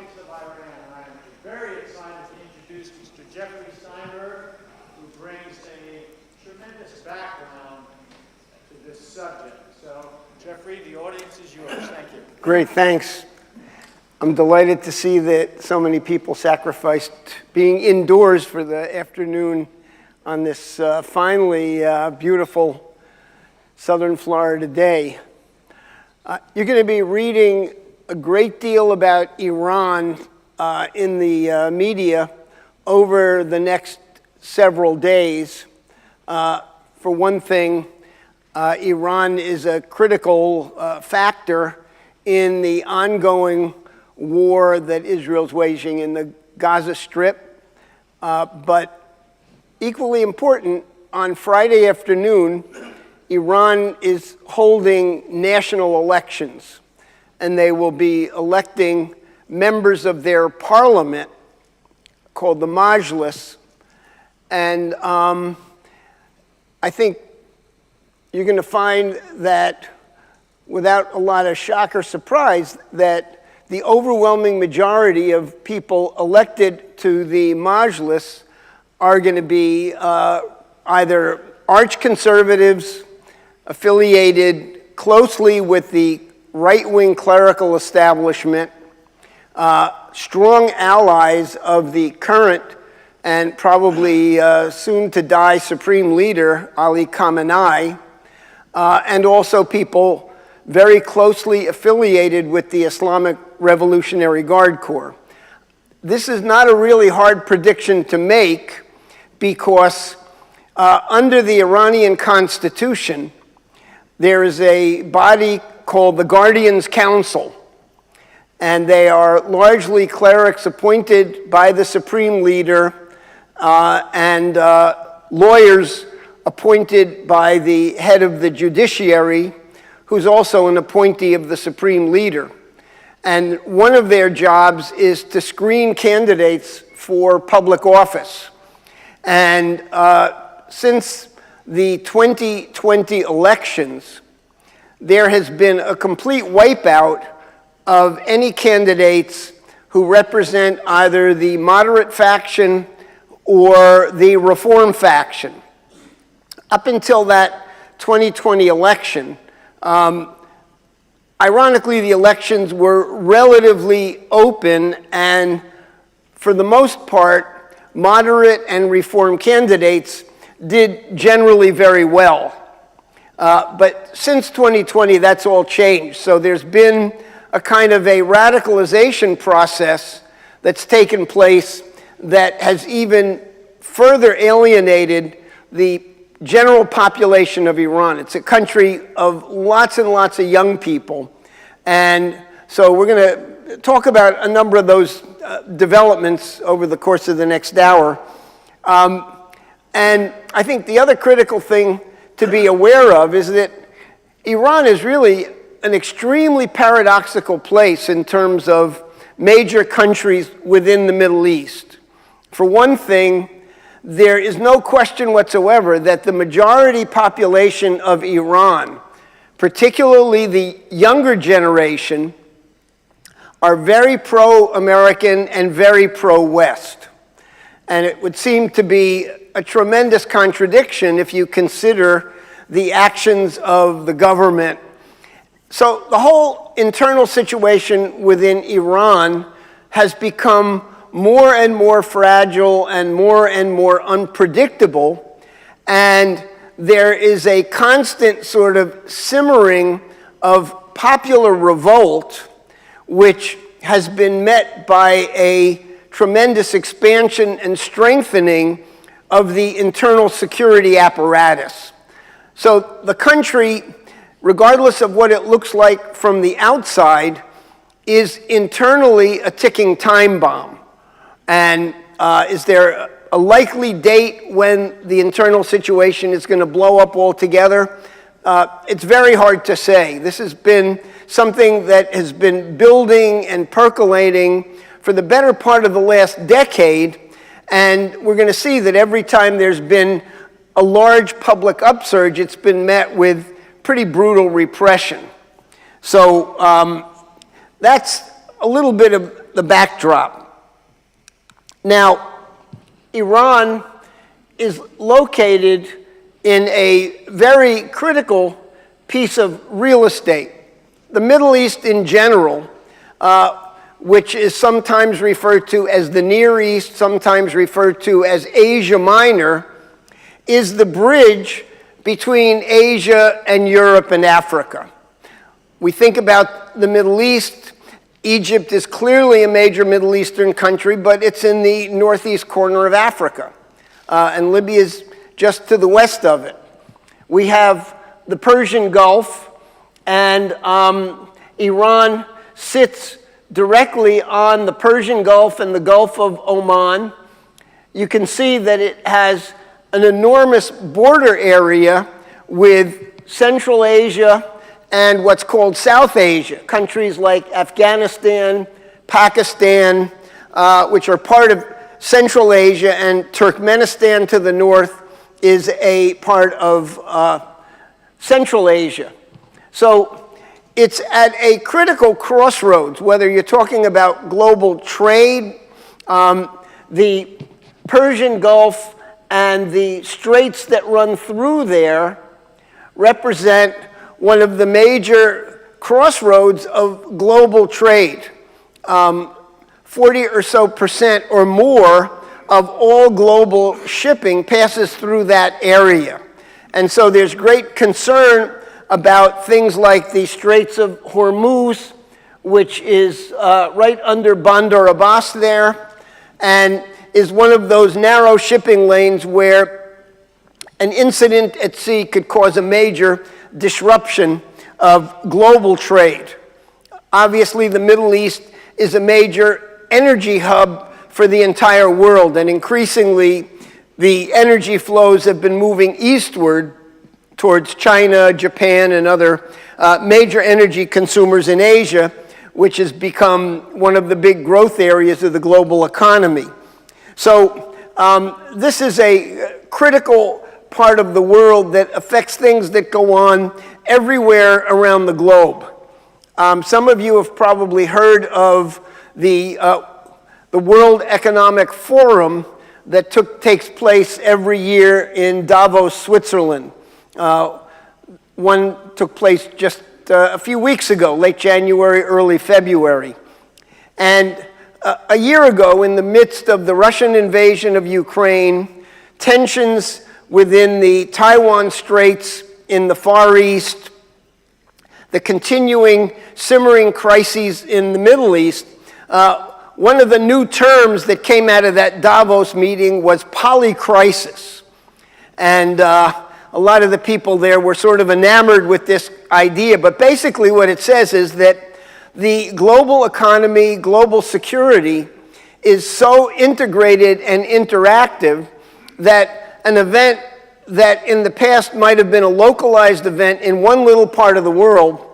Geopolitics of Iran. And I'm very excited to introduce Mr. Jeffrey Steinberg, who brings a tremendous background to this subject. So, Jeffrey, the audience is yours. Thank you. Great, thanks. I'm delighted to see that so many people sacrificed being indoors for the afternoon on this finally beautiful southern Florida day. You're going to be reading a great deal about Iran in the media over the next several days. For one thing, Iran is a critical factor in the ongoing war that Israel's waging in the Gaza Strip. But equally important, on Friday afternoon, Iran is holding national elections, and they will be electing members of their parliament called the Majlis. And I think you're going to find that, without a lot of shock or surprise, that the overwhelming majority of people elected to the Majlis are going to be either arch-conservatives affiliated closely with the right-wing clerical establishment, strong allies of the current and probably soon-to-die Supreme Leader, Ali Khamenei, and also people very closely affiliated with the Islamic Revolutionary Guard Corps. This is not a really hard prediction to make because under the Iranian constitution, there is a body called the Guardians' Council, and they are largely clerics appointed by the Supreme Leader and lawyers appointed by the head of the judiciary, who's also an appointee of the Supreme Leader. And one of their jobs is to screen candidates for public office. And since the 2020 elections, there has been a complete wipeout of any candidates who represent either the moderate faction or the reform faction. Up until that 2020 election, ironically, the elections were relatively open, and for the most part, moderate and reform candidates did generally very well. But since 2020, that's all changed. So there's been a kind of a radicalization process that's taken place that has even further alienated the general population of Iran. It's a country of lots and lots of young people. And so we're going to talk about a number of those developments over the course of the next hour. And I think the other critical thing to be aware of is that Iran is really an extremely paradoxical place in terms of major countries within the Middle East. For one thing, there is no question whatsoever that the majority population of Iran, particularly the younger generation, are very pro-American and very pro-West. And it would seem to be a tremendous contradiction if you consider the actions of the government. So the whole internal situation within Iran has become more and more fragile and more unpredictable, and there is a constant sort of simmering of popular revolt, which has been met by a tremendous expansion and strengthening of the internal security apparatus. So the country, regardless of what it looks like from the outside, is internally a ticking time bomb. And is there a likely date when the internal situation is going to blow up altogether? It's very hard to say. This has been something that has been building and percolating for the better part of the last decade, and we're going to see that every time there's been a large public upsurge, it's been met with pretty brutal repression. So that's a little bit of the backdrop. Now, Iran is located in a very critical piece of real estate. The Middle East in general, which is sometimes referred to as the Near East, sometimes referred to as Asia Minor, is the bridge between Asia and Europe and Africa. We think about the Middle East. Egypt is clearly a major Middle Eastern country, but it's in the northeast corner of Africa. And Libya is just to the west of it. We have the Persian Gulf, and Iran sits directly on the Persian Gulf and the Gulf of Oman. You can see that it has an enormous border area with Central Asia and what's called South Asia, countries like Afghanistan, Pakistan, which are part of Central Asia, and Turkmenistan to the north is a part of Central Asia. So it's at a critical crossroads, whether you're talking about global trade, the Persian Gulf and the straits that run through there represent one of the major crossroads of global trade. 40 or so percent or more of all global shipping passes through that area. And so there's great concern about things like the Straits of Hormuz, which is right under Bandar Abbas there, and is one of those narrow shipping lanes where an incident at sea could cause a major disruption of global trade. Obviously, the Middle East is a major energy hub for the entire world, and increasingly the energy flows have been moving eastward towards China, Japan, and other major energy consumers in Asia, which has become one of the big growth areas of the global economy. So this is a critical part of the world that affects things that go on everywhere around the globe. Some of you have probably heard of the World Economic Forum that takes place every year in Davos, Switzerland. One took place just a few weeks ago, late January, early February. And a year ago, in the midst of the Russian invasion of Ukraine, tensions within the Taiwan Straits in the Far East, the continuing simmering crises in the Middle East, one of the new terms that came out of that Davos meeting was polycrisis. And a lot of the people there were sort of enamored with this idea. But basically what it says is that the global economy, global security, is so integrated and interactive that an event that in the past might have been a localized event in one little part of the world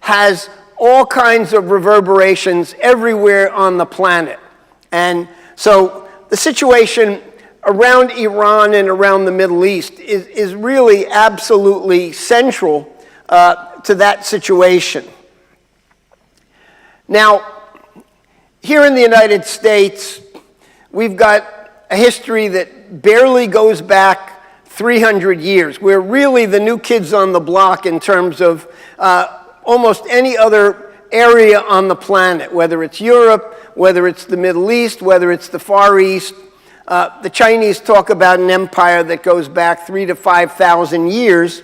has all kinds of reverberations everywhere on the planet. And so the situation around Iran and around the Middle East is really absolutely central to that situation. Now, here in the United States, we've got a history that barely goes back 300 years. We're really the new kids on the block in terms of almost any other area on the planet, whether it's Europe, whether it's the Middle East, whether it's the Far East. The Chinese talk about an empire that goes back 3,000 to 5,000 years.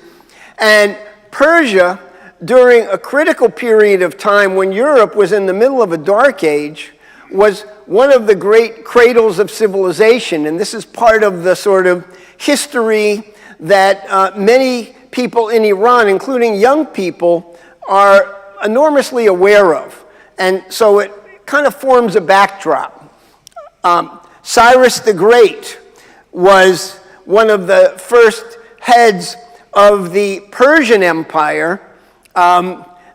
And Persia, during a critical period of time when Europe was in the middle of a dark age, was one of the great cradles of civilization. And this is part of the sort of history that many people in Iran, including young people, are enormously aware of. And so it kind of forms a backdrop. Cyrus the Great was one of the first heads of the Persian Empire.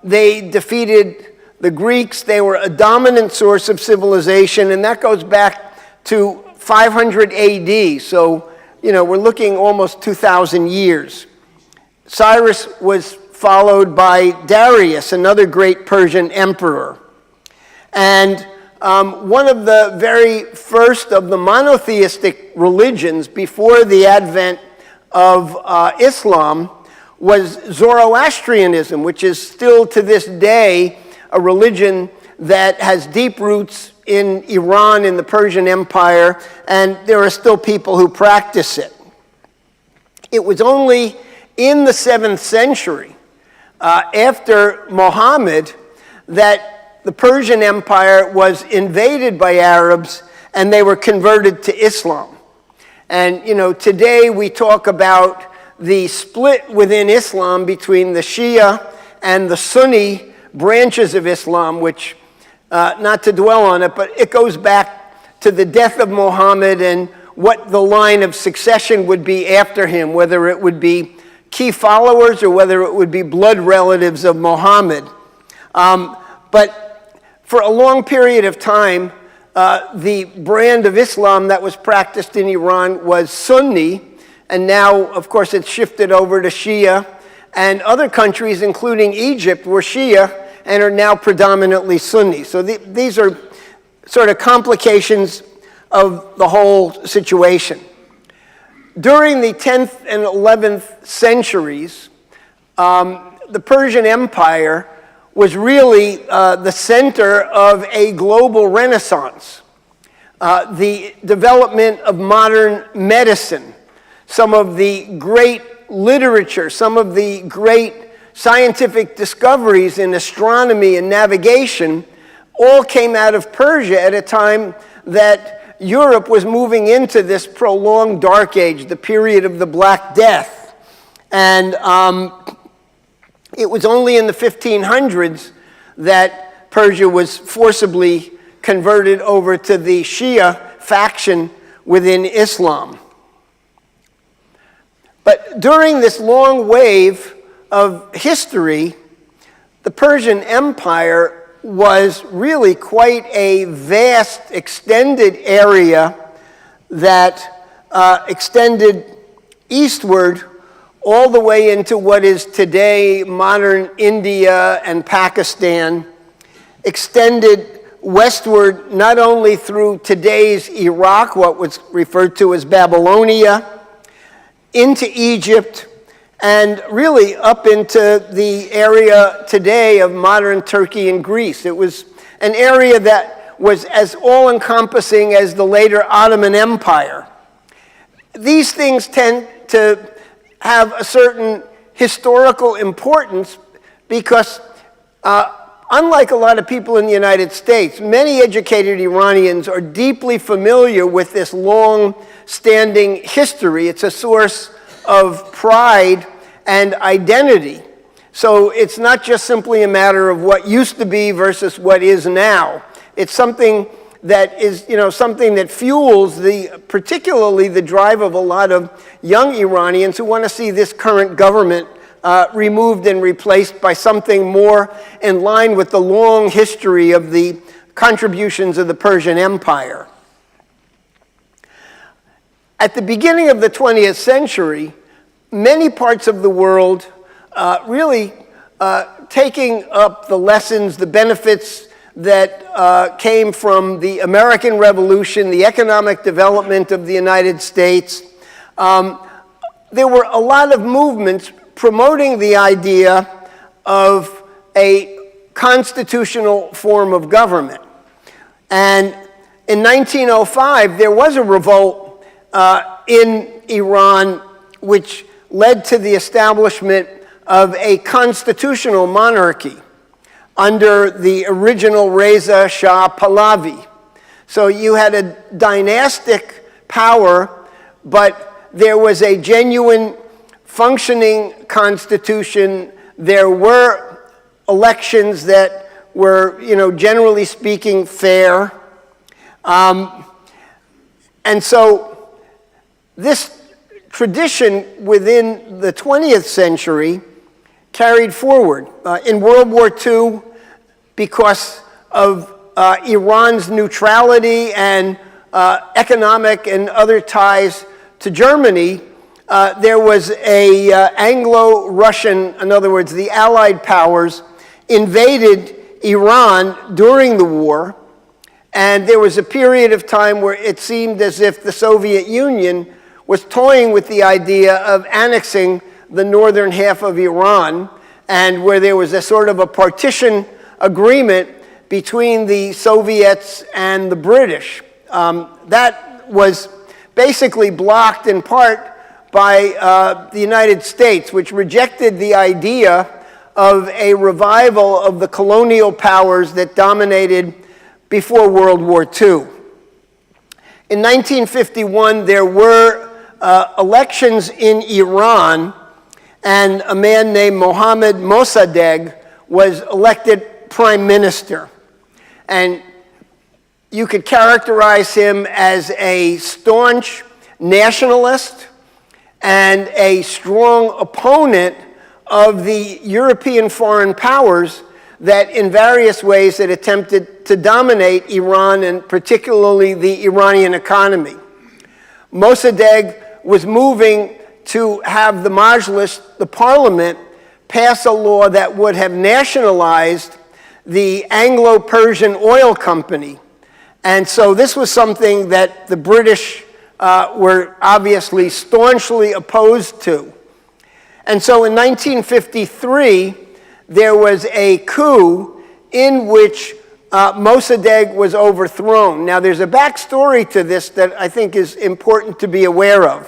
They defeated the Greeks. They were a dominant source of civilization, and that goes back to 500 AD. So, we're looking almost 2,000 years. Cyrus was followed by Darius, another great Persian emperor. And one of the very first of the monotheistic religions before the advent of Islam was Zoroastrianism, which is still to this day a religion that has deep roots in Iran, in the Persian Empire, and there are still people who practice it. It was only in the 7th century, after Muhammad, that the Persian Empire was invaded by Arabs and they were converted to Islam. And, you know, today we talk about the split within Islam between the Shia and the Sunni branches of Islam, which, not to dwell on it, but it goes back to the death of Muhammad and what the line of succession would be after him, whether it would be key followers or whether it would be blood relatives of Muhammad. But for a long period of time, the brand of Islam that was practiced in Iran was Sunni, and now, of course, it's shifted over to Shia, and other countries, including Egypt, were Shia and are now predominantly Sunni. So these are sort of complications of the whole situation. During the 10th and 11th centuries, the Persian Empire was really the center of a global renaissance. The development of modern medicine, some of the great literature, some of the great scientific discoveries in astronomy and navigation all came out of Persia at a time that Europe was moving into this prolonged Dark Age, the period of the Black Death. And it was only in the 1500s that Persia was forcibly converted over to the Shia faction within Islam. But during this long wave of history, the Persian Empire was really quite a vast, extended area that extended eastward all the way into what is today modern India and Pakistan, extended westward not only through today's Iraq, what was referred to as Babylonia, into Egypt, and really up into the area today of modern Turkey and Greece. It was an area that was as all-encompassing as the later Ottoman Empire. These things tend to have a certain historical importance because unlike a lot of people in the United States, many educated Iranians are deeply familiar with this long-standing history. It's a source of pride and identity. So it's not just simply a matter of what used to be versus what is now. It's something that is, something that fuels particularly the drive of a lot of young Iranians who want to see this current government removed and replaced by something more in line with the long history of the contributions of the Persian Empire. At the beginning of the 20th century, many parts of the world really taking up the lessons, the benefits that came from the American Revolution, the economic development of the United States. There were a lot of movements promoting the idea of a constitutional form of government. And in 1905, there was a revolt in Iran which led to the establishment of a constitutional monarchy under the original Reza Shah Pahlavi. So you had a dynastic power, but there was a genuine functioning constitution. There were elections that were, generally speaking, fair. And so this tradition within the 20th century carried forward. In World War II, because of Iran's neutrality and economic and other ties to Germany, there was a Anglo-Russian, in other words, the Allied powers, invaded Iran during the war, And there was a period of time where it seemed as if the Soviet Union was toying with the idea of annexing the northern half of Iran, and where there was a sort of a partition agreement between the Soviets and the British. That was basically blocked in part by the United States, which rejected the idea of a revival of the colonial powers that dominated before World War II. In 1951, there were elections in Iran, and a man named Mohammad Mossadegh was elected prime minister. And you could characterize him as a staunch nationalist and a strong opponent of the European foreign powers that in various ways had attempted to dominate Iran, and particularly the Iranian economy. Mossadegh was moving to have the Majlis, the parliament, pass a law that would have nationalized the Anglo-Persian Oil Company. And so this was something that the British were obviously staunchly opposed to. And so in 1953, there was a coup in which Mossadegh was overthrown. Now, there's a backstory to this that I think is important to be aware of.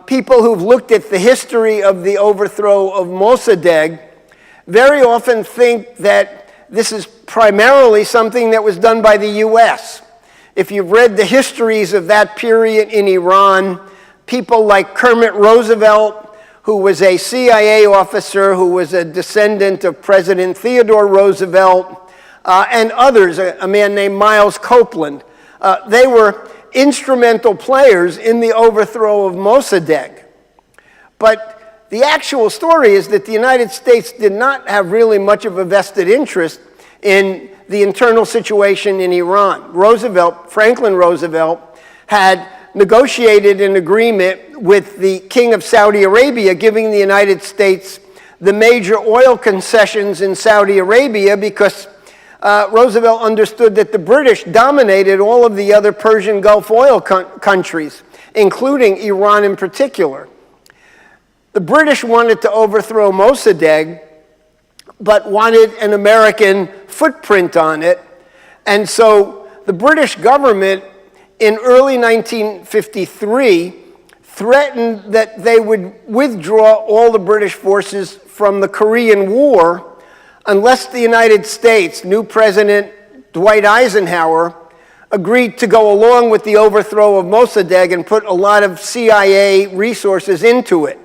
People who've looked at the history of the overthrow of Mossadegh very often think that this is primarily something that was done by the US. If you've read the histories of that period in Iran, people like Kermit Roosevelt, who was a CIA officer, who was a descendant of President Theodore Roosevelt, and others, a man named Miles Copeland, they were instrumental players in the overthrow of Mossadegh. But the actual story is that the United States did not have really much of a vested interest in the internal situation in Iran. Franklin Roosevelt, had negotiated an agreement with the King of Saudi Arabia, giving the United States the major oil concessions in Saudi Arabia, because Roosevelt understood that the British dominated all of the other Persian Gulf oil countries, including Iran in particular. The British wanted to overthrow Mossadegh, but wanted an American footprint on it. And so the British government in early 1953 threatened that they would withdraw all the British forces from the Korean War unless the United States, new President Dwight Eisenhower, agreed to go along with the overthrow of Mossadegh and put a lot of CIA resources into it.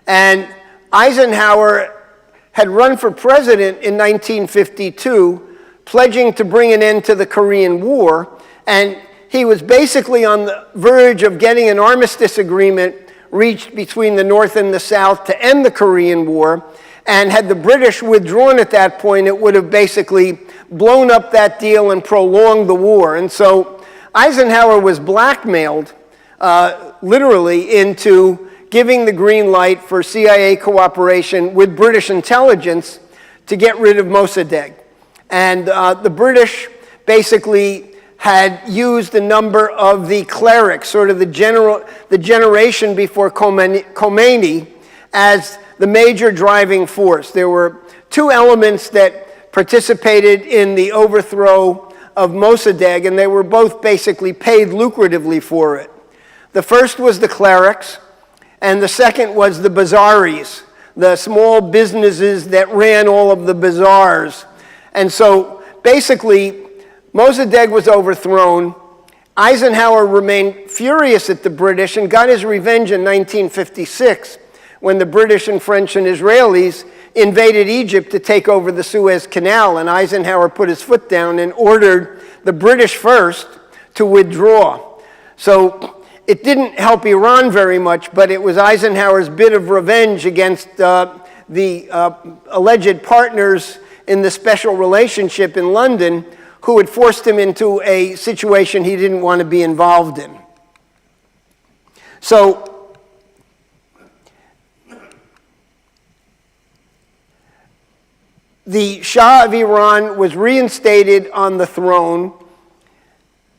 And Eisenhower had run for president in 1952, pledging to bring an end to the Korean War, and he was basically on the verge of getting an armistice agreement reached between the North and the South to end the Korean War. And had the British withdrawn at that point, it would have basically blown up that deal and prolonged the war. And so Eisenhower was blackmailed, literally, into giving the green light for CIA cooperation with British intelligence to get rid of Mossadegh. And the British basically had used a number of the clerics, sort of the generation before Khomeini, as the major driving force. There were two elements that participated in the overthrow of Mossadegh, and they were both basically paid lucratively for it. The first was the clerics, and the second was the bazaris, the small businesses that ran all of the bazaars. And so basically, Mossadegh was overthrown. Eisenhower remained furious at the British and got his revenge in 1956 when the British and French and Israelis invaded Egypt to take over the Suez Canal, and Eisenhower put his foot down and ordered the British first to withdraw. So it didn't help Iran very much, but it was Eisenhower's bit of revenge against the alleged partners in the special relationship in London, who had forced him into a situation he didn't want to be involved in. So the Shah of Iran was reinstated on the throne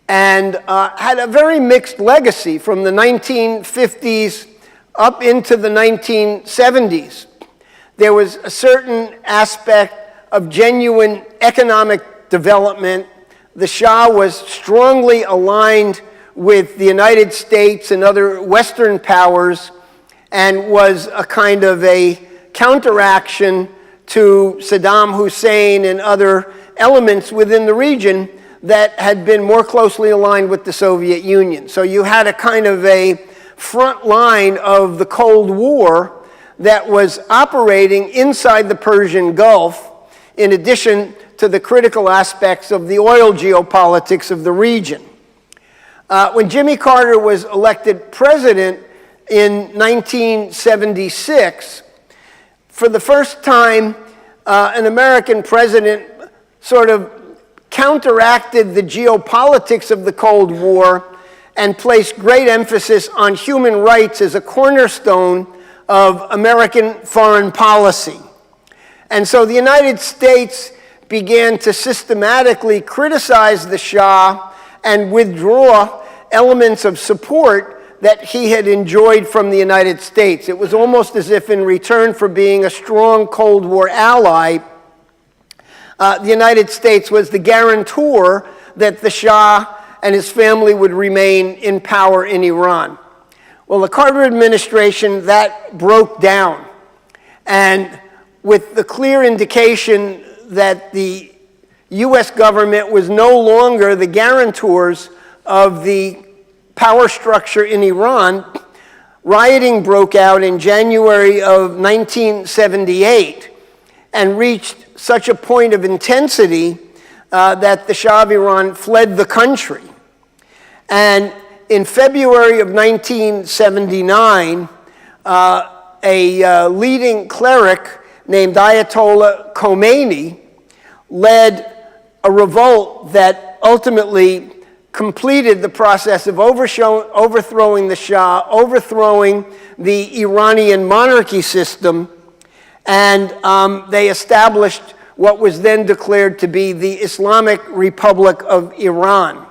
and had a very mixed legacy from the 1950s up into the 1970s. There was a certain aspect of genuine economic development. The Shah was strongly aligned with the United States and other Western powers and was a kind of a counteraction to Saddam Hussein and other elements within the region that had been more closely aligned with the Soviet Union. So you had a kind of a front line of the Cold War that was operating inside the Persian Gulf, in addition to the critical aspects of the oil geopolitics of the region. When Jimmy Carter was elected president in 1976, for the first time, an American president sort of counteracted the geopolitics of the Cold War and placed great emphasis on human rights as a cornerstone of American foreign policy. And so the United States began to systematically criticize the Shah and withdraw elements of support that he had enjoyed from the United States. It was almost as if in return for being a strong Cold War ally, the United States was the guarantor that the Shah and his family would remain in power in Iran. Well, the Carter administration, that broke down. And with the clear indication that the US government was no longer the guarantors of the power structure in Iran, rioting broke out in January of 1978 and reached such a point of intensity that the Shah of Iran fled the country. And in February of 1979, a leading cleric named Ayatollah Khomeini led a revolt that ultimately completed the process of overthrowing the Shah, overthrowing the Iranian monarchy system, and they established what was then declared to be the Islamic Republic of Iran.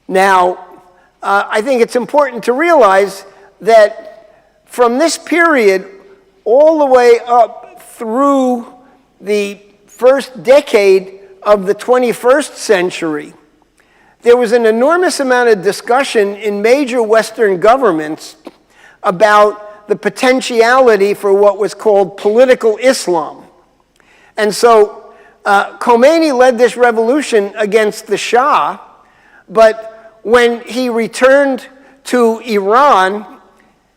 Now, I think it's important to realize that from this period all the way up through the first decade of the 21st century, there was an enormous amount of discussion in major Western governments about the potentiality for what was called political Islam. And so Khomeini led this revolution against the Shah, but when he returned to Iran,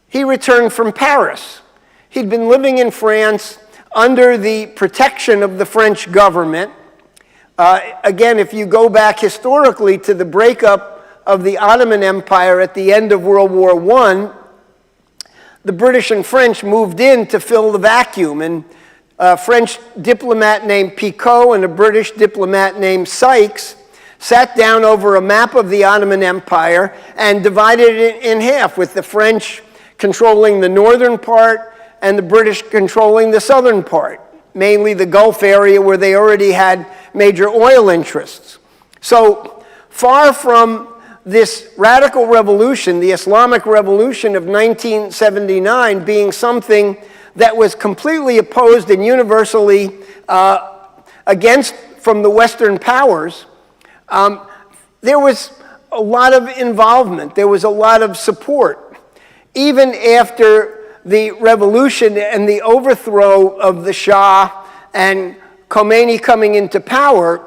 he returned from Paris. He'd been living in France under the protection of the French government. Again, if you go back historically to the breakup of the Ottoman Empire at the end of World War I, the British and French moved in to fill the vacuum, and a French diplomat named Picot and a British diplomat named Sykes sat down over a map of the Ottoman Empire and divided it in half, with the French controlling the northern part and the British controlling the southern part, mainly the Gulf area where they already had major oil interests. So far from this radical revolution, the Islamic Revolution of 1979, being something that was completely opposed and universally against from the Western powers, there was a lot of involvement. There was a lot of support. Even after the revolution and the overthrow of the Shah and Khomeini coming into power,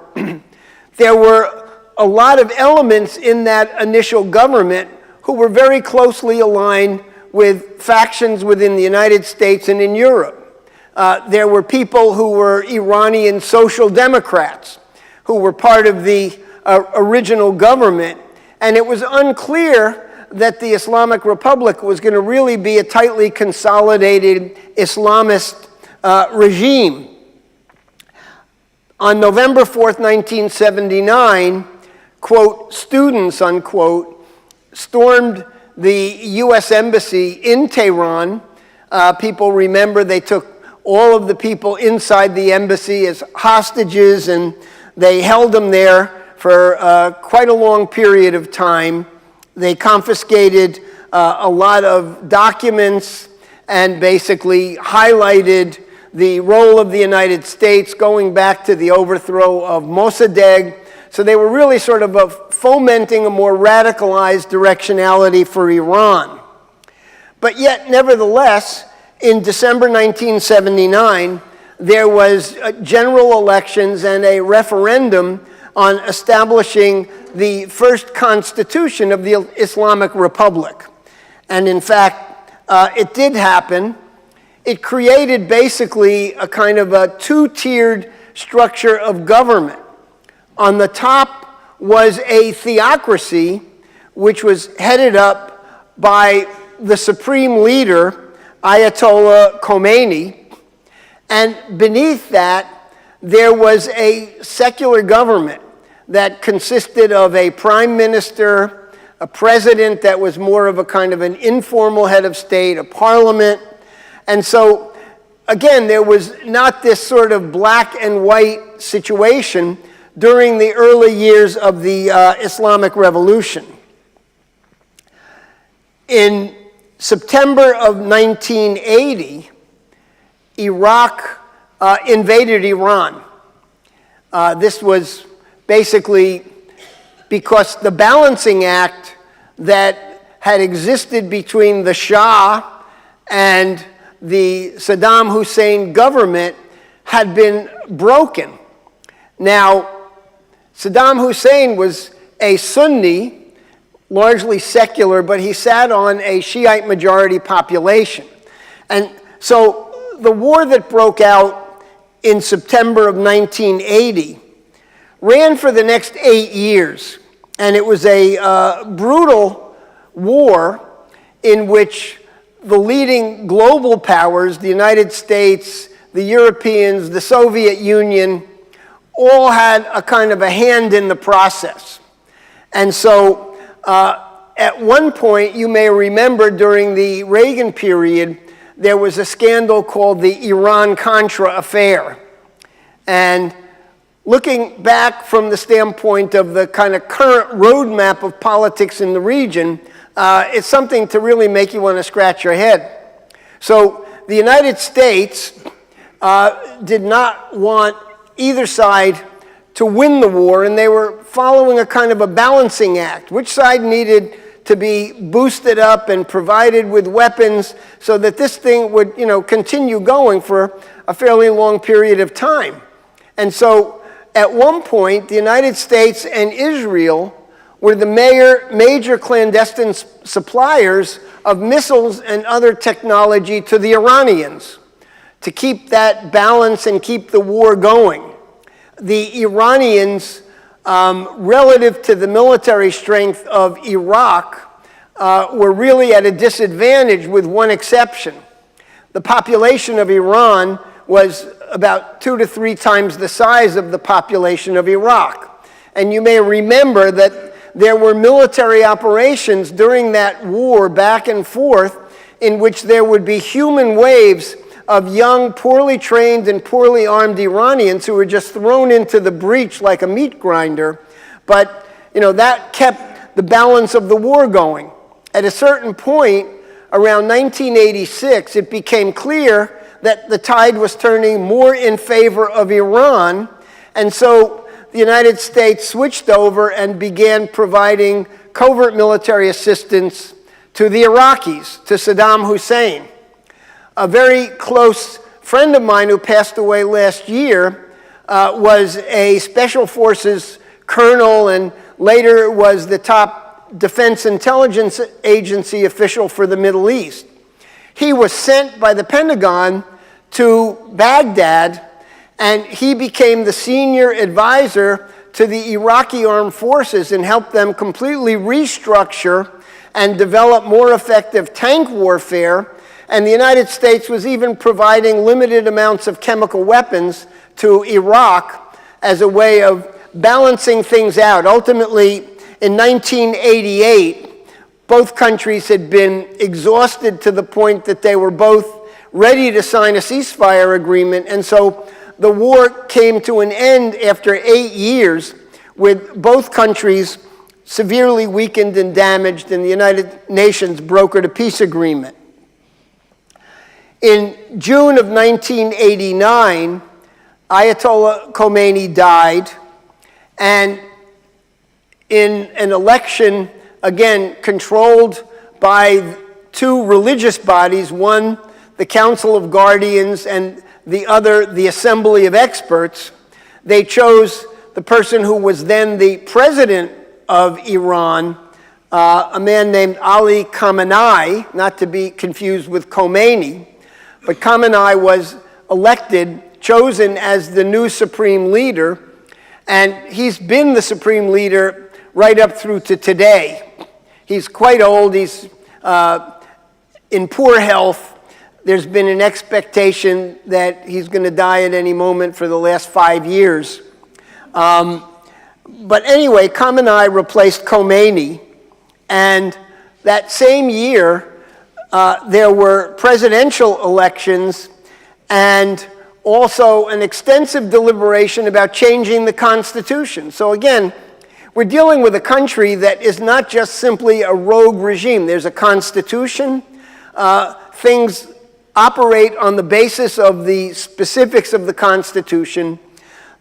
there were a lot of elements in that initial government who were very closely aligned with factions within the United States and in Europe. There were people who were Iranian social democrats who were part of the original government, and it was unclear that the Islamic Republic was going to really be a tightly consolidated Islamist regime. On November 4th, 1979, quote, students, unquote, stormed the U.S. Embassy in Tehran. People remember they took all of the people inside the embassy as hostages, and they held them there for quite a long period of time. They confiscated a lot of documents and basically highlighted the role of the United States going back to the overthrow of Mossadegh. So they were really sort of fomenting a more radicalized directionality for Iran. But yet, nevertheless, in December 1979, there was general elections and a referendum on establishing the first constitution of the Islamic Republic. And in fact, it did happen. It created basically a kind of a two-tiered structure of government. On the top was a theocracy, which was headed up by the supreme leader, Ayatollah Khomeini, and beneath that, there was a secular government that consisted of a prime minister, a president that was more of a kind of an informal head of state, a parliament. And so, again, there was not this sort of black and white situation during the early years of the Islamic Revolution. In September of 1980, Iraq invaded Iran. This was basically because the balancing act that had existed between the Shah and the Saddam Hussein government had been broken. Now, Saddam Hussein was a Sunni, largely secular, but he sat on a Shiite majority population. And so the war that broke out in September of 1980 ran for the next 8 years. And it was a brutal war in which the leading global powers, the United States, the Europeans, the Soviet Union, all had a kind of a hand in the process. And so at one point, you may remember during the Reagan period, there was a scandal called the Iran-Contra affair. And looking back from the standpoint of the kind of current roadmap of politics in the region, it's something to really make you want to scratch your head. So the United States did not want either side to win the war, and they were following a kind of a balancing act. Which side needed to be boosted up and provided with weapons so that this thing would, continue going for a fairly long period of time. And so at one point, the United States and Israel were the major clandestine suppliers of missiles and other technology to the Iranians to keep that balance and keep the war going. The Iranians, relative to the military strength of Iraq, were really at a disadvantage with one exception. The population of Iran was about 2 to 3 times the size of the population of Iraq. And you may remember that there were military operations during that war back and forth in which there would be human waves of young, poorly trained and poorly armed Iranians who were just thrown into the breach like a meat grinder. But, that kept the balance of the war going. At a certain point, around 1986, it became clear that the tide was turning more in favor of Iran, and so the United States switched over and began providing covert military assistance to the Iraqis, to Saddam Hussein. A very close friend of mine who passed away last year was a Special Forces colonel and later was the top Defense Intelligence Agency official for the Middle East. He was sent by the Pentagon to Baghdad, and he became the senior advisor to the Iraqi armed forces and helped them completely restructure and develop more effective tank warfare. And the United States was even providing limited amounts of chemical weapons to Iraq as a way of balancing things out. Ultimately, in 1988, both countries had been exhausted to the point that they were both ready to sign a ceasefire agreement. And so the war came to an end after 8 years, with both countries severely weakened and damaged, and the United Nations brokered a peace agreement. In June of 1989, Ayatollah Khomeini died, and in an election, again, controlled by two religious bodies, one, the Council of Guardians, and the other, the Assembly of Experts, they chose the person who was then the president of Iran, a man named Ali Khamenei, not to be confused with Khomeini, but Khamenei was elected, chosen as the new supreme leader, and he's been the supreme leader right up through to today. He's quite old, he's in poor health. There's been an expectation that he's going to die at any moment for the last 5 years. But anyway, Khamenei replaced Khomeini, and that same year, there were presidential elections and also an extensive deliberation about changing the Constitution. So again, we're dealing with a country that is not just simply a rogue regime. There's a Constitution. Things operate on the basis of the specifics of the Constitution.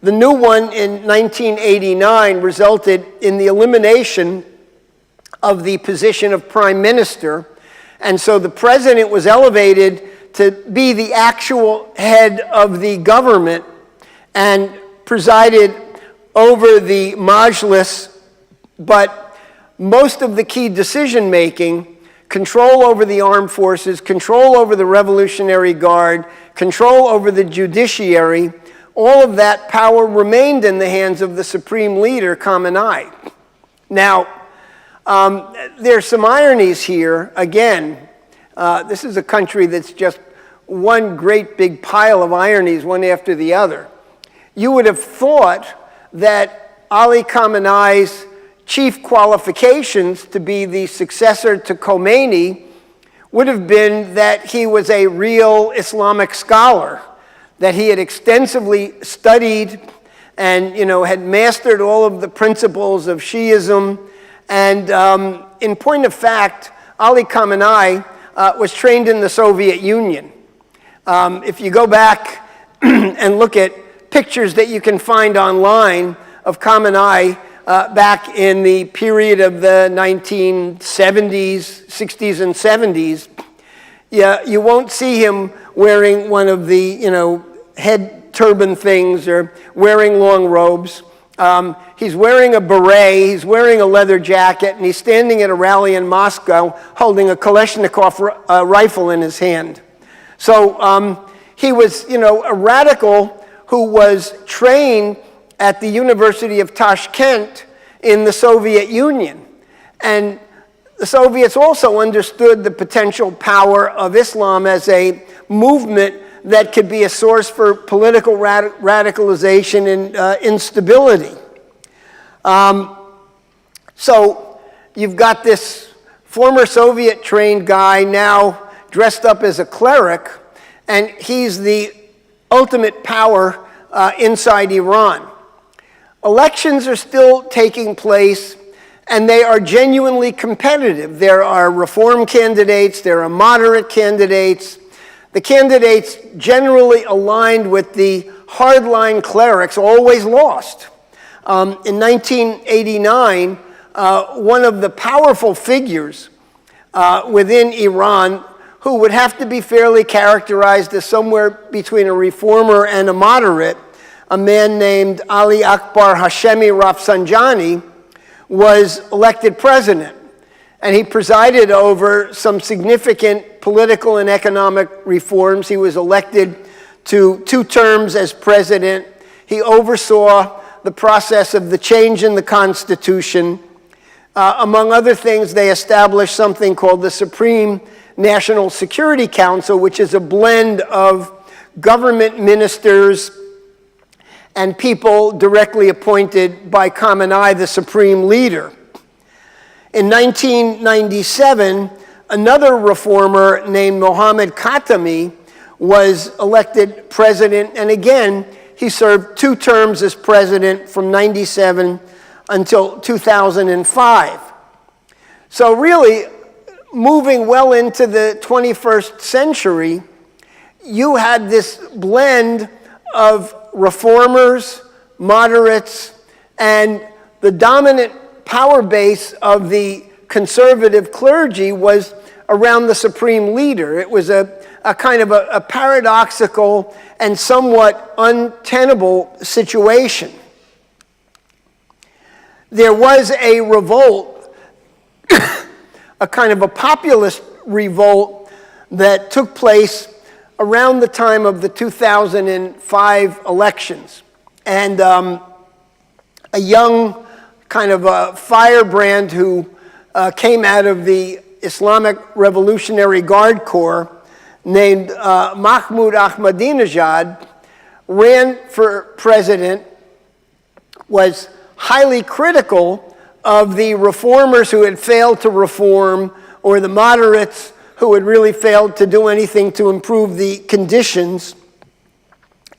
The new one in 1989 resulted in the elimination of the position of prime minister, and so the president was elevated to be the actual head of the government and presided over the Majlis, but most of the key decision-making, control over the armed forces, control over the Revolutionary Guard, control over the judiciary, all of that power remained in the hands of the supreme leader, Khamenei. Now, there's some ironies here. Again, this is a country that's just one great big pile of ironies, one after the other. You would have thought that Ali Khamenei's chief qualifications to be the successor to Khomeini would have been that he was a real Islamic scholar, that he had extensively studied and had mastered all of the principles of Shiism. And in point of fact, Ali Khamenei was trained in the Soviet Union. If you go back and look at pictures that you can find online of Khamenei back in the period of the 1970s, 60s, and 70s, you won't see him wearing one of the, head turban things or wearing long robes. He's wearing a beret, he's wearing a leather jacket, and he's standing at a rally in Moscow holding a Kalashnikov rifle in his hand. So he was, a radical who was trained at the University of Tashkent in the Soviet Union. And the Soviets also understood the potential power of Islam as a movement that could be a source for political radicalization and instability. So you've got this former Soviet-trained guy now dressed up as a cleric, and he's the ultimate power inside Iran. Elections are still taking place, and they are genuinely competitive. There are reform candidates, there are moderate candidates. The candidates generally aligned with the hardline clerics always lost. In 1989, one of the powerful figures within Iran, who would have to be fairly characterized as somewhere between a reformer and a moderate, a man named Ali Akbar Hashemi Rafsanjani, was elected president. And he presided over some significant political and economic reforms. He was elected to 2 terms as president. He oversaw the process of the change in the Constitution. Among other things, they established something called the Supreme National Security Council, which is a blend of government ministers and people directly appointed by Khamenei, the supreme leader. In 1997, another reformer named Mohammad Khatami was elected president, and again, he served 2 terms as president from 97 until 2005. So really, moving well into the 21st century, you had this blend of reformers, moderates, and the dominant power base of the conservative clergy was around the supreme leader. It was a kind of a paradoxical and somewhat untenable situation. There was a revolt, a kind of a populist revolt that took place around the time of the 2005 elections. And a young kind of a firebrand who came out of the Islamic Revolutionary Guard Corps named Mahmoud Ahmadinejad ran for president, was highly critical of the reformers who had failed to reform, or the moderates who had really failed to do anything to improve the conditions.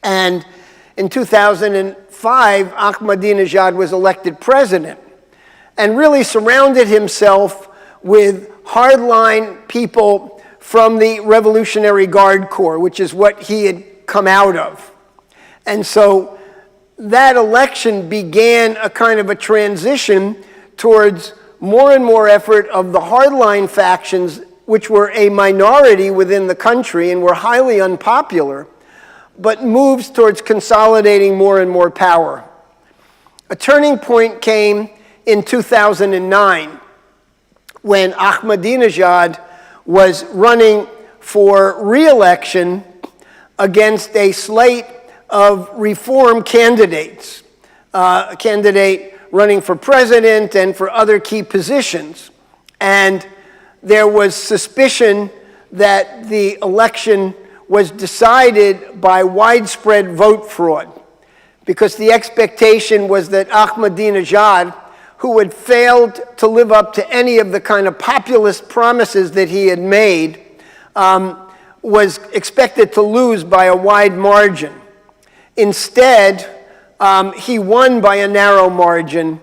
And in 2005, Ahmadinejad was elected president and really surrounded himself with hardline people from the Revolutionary Guard Corps, which is what he had come out of. And so that election began a kind of a transition towards more and more effort of the hardline factions, which were a minority within the country and were highly unpopular, but moves towards consolidating more and more power. A turning point came in 2009 when Ahmadinejad was running for re-election against a slate of reform candidates, a candidate running for president and for other key positions. And there was suspicion that the election was decided by widespread vote fraud, because the expectation was that Ahmadinejad, who had failed to live up to any of the kind of populist promises that he had made, was expected to lose by a wide margin. Instead, he won by a narrow margin,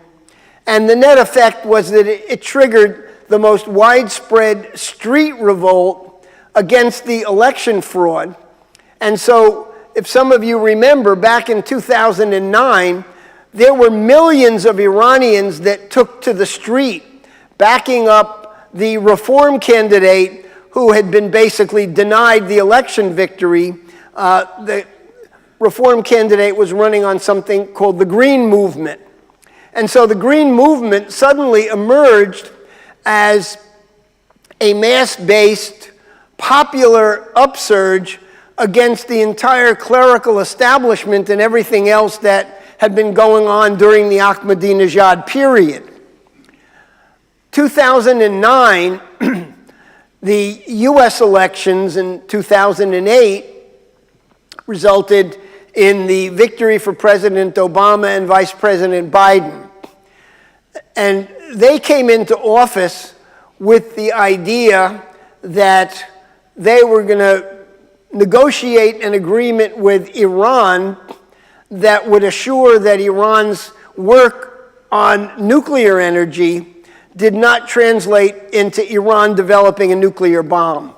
and the net effect was that it triggered the most widespread street revolt against the election fraud. And so, if some of you remember, back in 2009, there were millions of Iranians that took to the street, backing up the reform candidate who had been basically denied the election victory. The reform candidate was running on something called the Green Movement. And so the Green Movement suddenly emerged as a mass-based popular upsurge against the entire clerical establishment and everything else that had been going on during the Ahmadinejad period. 2009, the US elections in 2008 resulted in the victory for President Obama and Vice President Biden. And they came into office with the idea that they were going to negotiate an agreement with Iran that would assure that Iran's work on nuclear energy did not translate into Iran developing a nuclear bomb.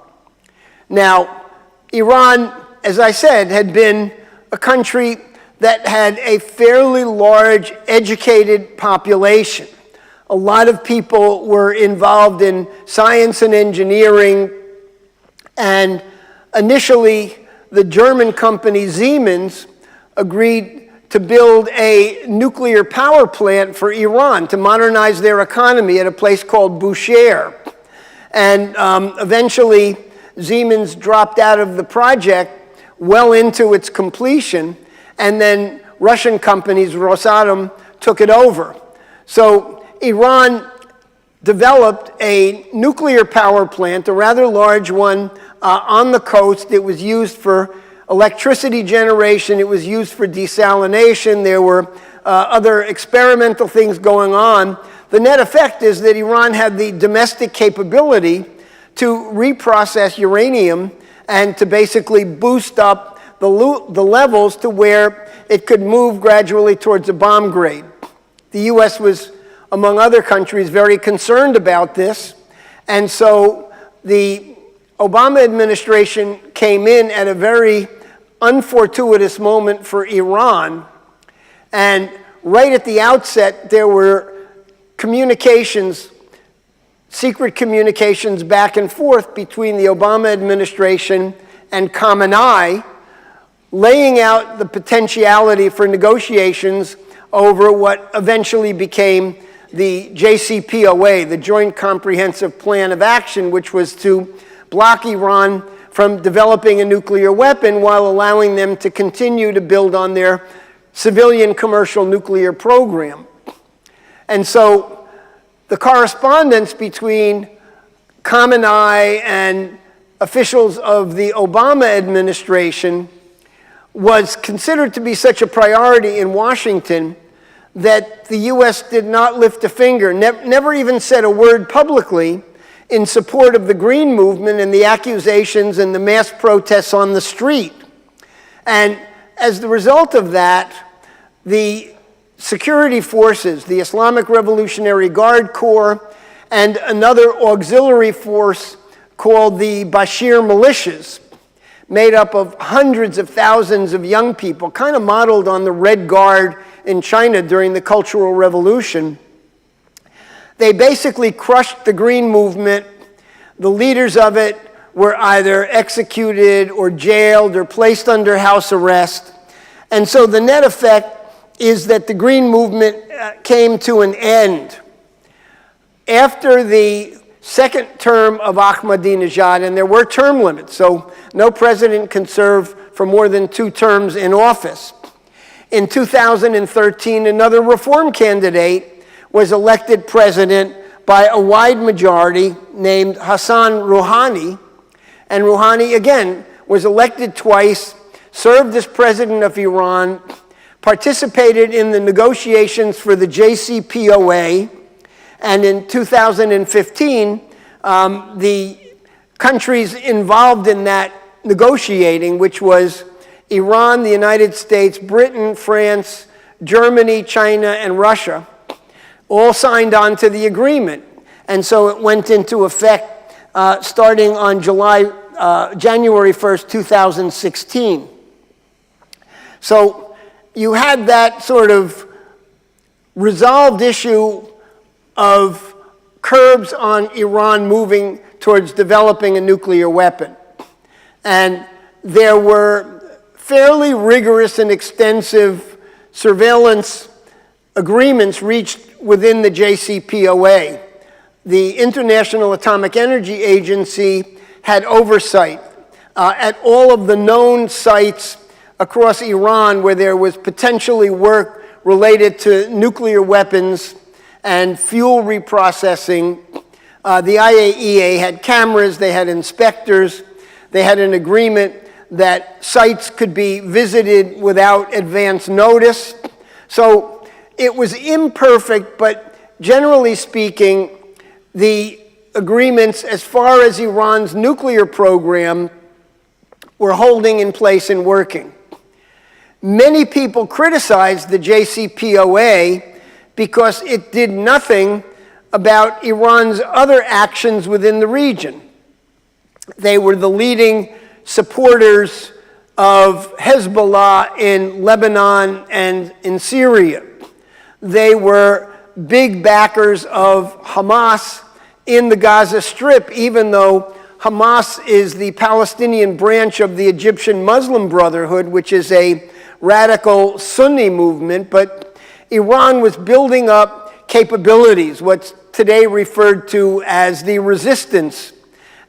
Now, Iran, as I said, had been a country that had a fairly large educated population. A lot of people were involved in science and engineering, and initially the German company Siemens agreed to build a nuclear power plant for Iran to modernize their economy at a place called Bushehr. And eventually Siemens dropped out of the project well into its completion, and then Russian companies, Rosatom, took it over. So Iran developed a nuclear power plant, a rather large one, on the coast. It was used for electricity generation. It was used for desalination. There were other experimental things going on. The net effect is that Iran had the domestic capability to reprocess uranium and to basically boost up the levels to where it could move gradually towards a bomb grade. The U.S. was, among other countries, very concerned about this, and so the Obama administration came in at a very unfortuitous moment for Iran, and right at the outset there were communications, secret communications back and forth between the Obama administration and Khamenei, laying out the potentiality for negotiations over what eventually became the JCPOA, the Joint Comprehensive Plan of Action, which was to block Iran from developing a nuclear weapon while allowing them to continue to build on their civilian commercial nuclear program. And so the correspondence between Khamenei and officials of the Obama administration was considered to be such a priority in Washington that the U.S. did not lift a finger, never even said a word publicly in support of the Green Movement and the accusations and the mass protests on the street. And as the result of that, the security forces, the Islamic Revolutionary Guard Corps, and another auxiliary force called the Bashir Militias, made up of hundreds of thousands of young people, kind of modeled on the Red Guard in China during the Cultural Revolution. They basically crushed the Green Movement. The leaders of it were either executed or jailed or placed under house arrest. And so the net effect is that the Green Movement came to an end. After the second term of Ahmadinejad, and there were term limits, so no president can serve for more than 2 terms in office. In 2013, another reform candidate was elected president by a wide majority named Hassan Rouhani. And Rouhani, again, was elected twice, served as president of Iran, participated in the negotiations for the JCPOA, and in 2015, the countries involved in that negotiating, which was Iran, the United States, Britain, France, Germany, China, and Russia, all signed on to the agreement. And so it went into effect starting on January 1st, 2016. So you had that sort of resolved issue of curbs on Iran moving towards developing a nuclear weapon. And there were fairly rigorous and extensive surveillance agreements reached within the JCPOA. The International Atomic Energy Agency had oversight at all of the known sites across Iran where there was potentially work related to nuclear weapons and fuel reprocessing. The IAEA had cameras, they had inspectors, they had an agreement that sites could be visited without advance notice. So it was imperfect, but generally speaking, the agreements as far as Iran's nuclear program were holding in place and working. Many people criticized the JCPOA because it did nothing about Iran's other actions within the region. They were the leading supporters of Hezbollah in Lebanon and in Syria. They were big backers of Hamas in the Gaza Strip, even though Hamas is the Palestinian branch of the Egyptian Muslim Brotherhood, which is a radical Sunni movement. But Iran was building up capabilities, what's today referred to as the resistance.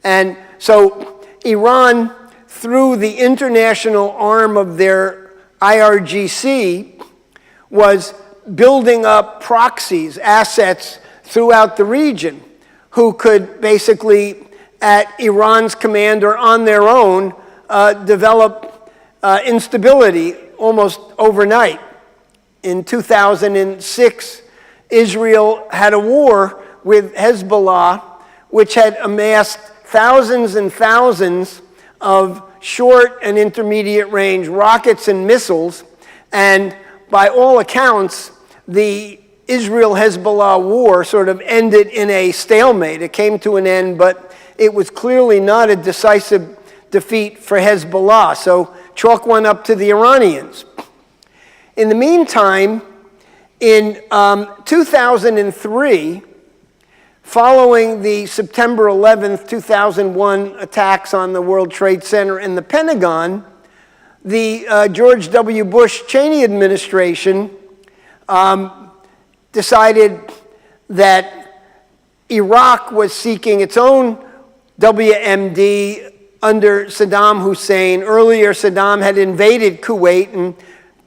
And so Iran, through the international arm of their IRGC, was building up proxies, assets throughout the region, who could basically, at Iran's command or on their own, develop instability almost overnight. In 2006, Israel had a war with Hezbollah, which had amassed thousands and thousands of short and intermediate range rockets and missiles. And by all accounts, the Israel-Hezbollah war sort of ended in a stalemate. It came to an end, but it was clearly not a decisive defeat for Hezbollah. So chalk one up to the Iranians. In the meantime, in 2003, following the September 11th, 2001 attacks on the World Trade Center and the Pentagon, the George W. Bush Cheney administration decided that Iraq was seeking its own WMD under Saddam Hussein. Earlier, Saddam had invaded Kuwait and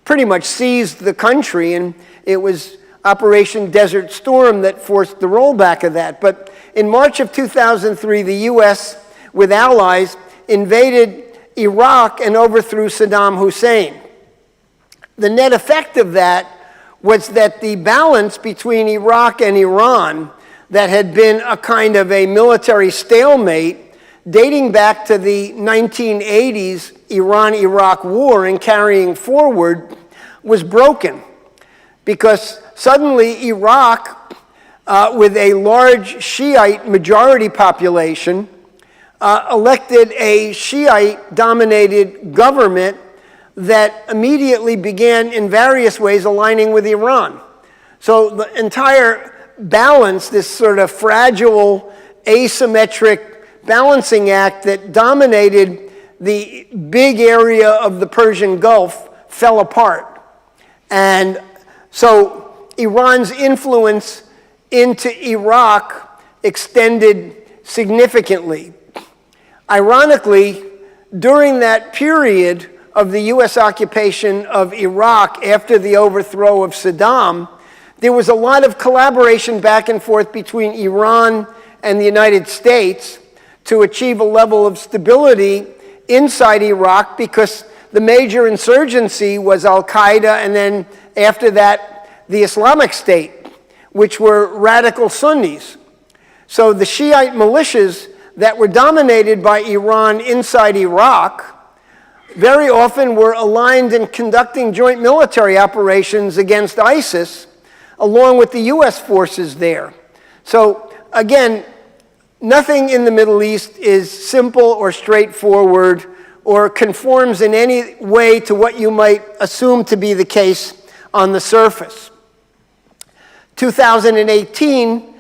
pretty much seized the country, and it was Operation Desert Storm that forced the rollback of that. But in March of 2003, the U.S., with allies, invaded Iraq and overthrew Saddam Hussein. The net effect of that was that the balance between Iraq and Iran, that had been a kind of a military stalemate dating back to the 1980s Iran-Iraq war and carrying forward, was broken. Because suddenly Iraq, with a large Shiite majority population, elected a Shiite-dominated government that immediately began in various ways aligning with Iran. So the entire balance, this sort of fragile, asymmetric balancing act that dominated the big area of the Persian Gulf, fell apart. And so Iran's influence into Iraq extended significantly. Ironically, during that period of the U.S. occupation of Iraq after the overthrow of Saddam, there was a lot of collaboration back and forth between Iran and the United States to achieve a level of stability inside Iraq, because the major insurgency was Al-Qaeda, and then after that, the Islamic State, which were radical Sunnis. So the Shiite militias that were dominated by Iran inside Iraq very often were aligned in conducting joint military operations against ISIS, along with the U.S. forces there. So again, nothing in the Middle East is simple or straightforward or conforms in any way to what you might assume to be the case on the surface. 2018,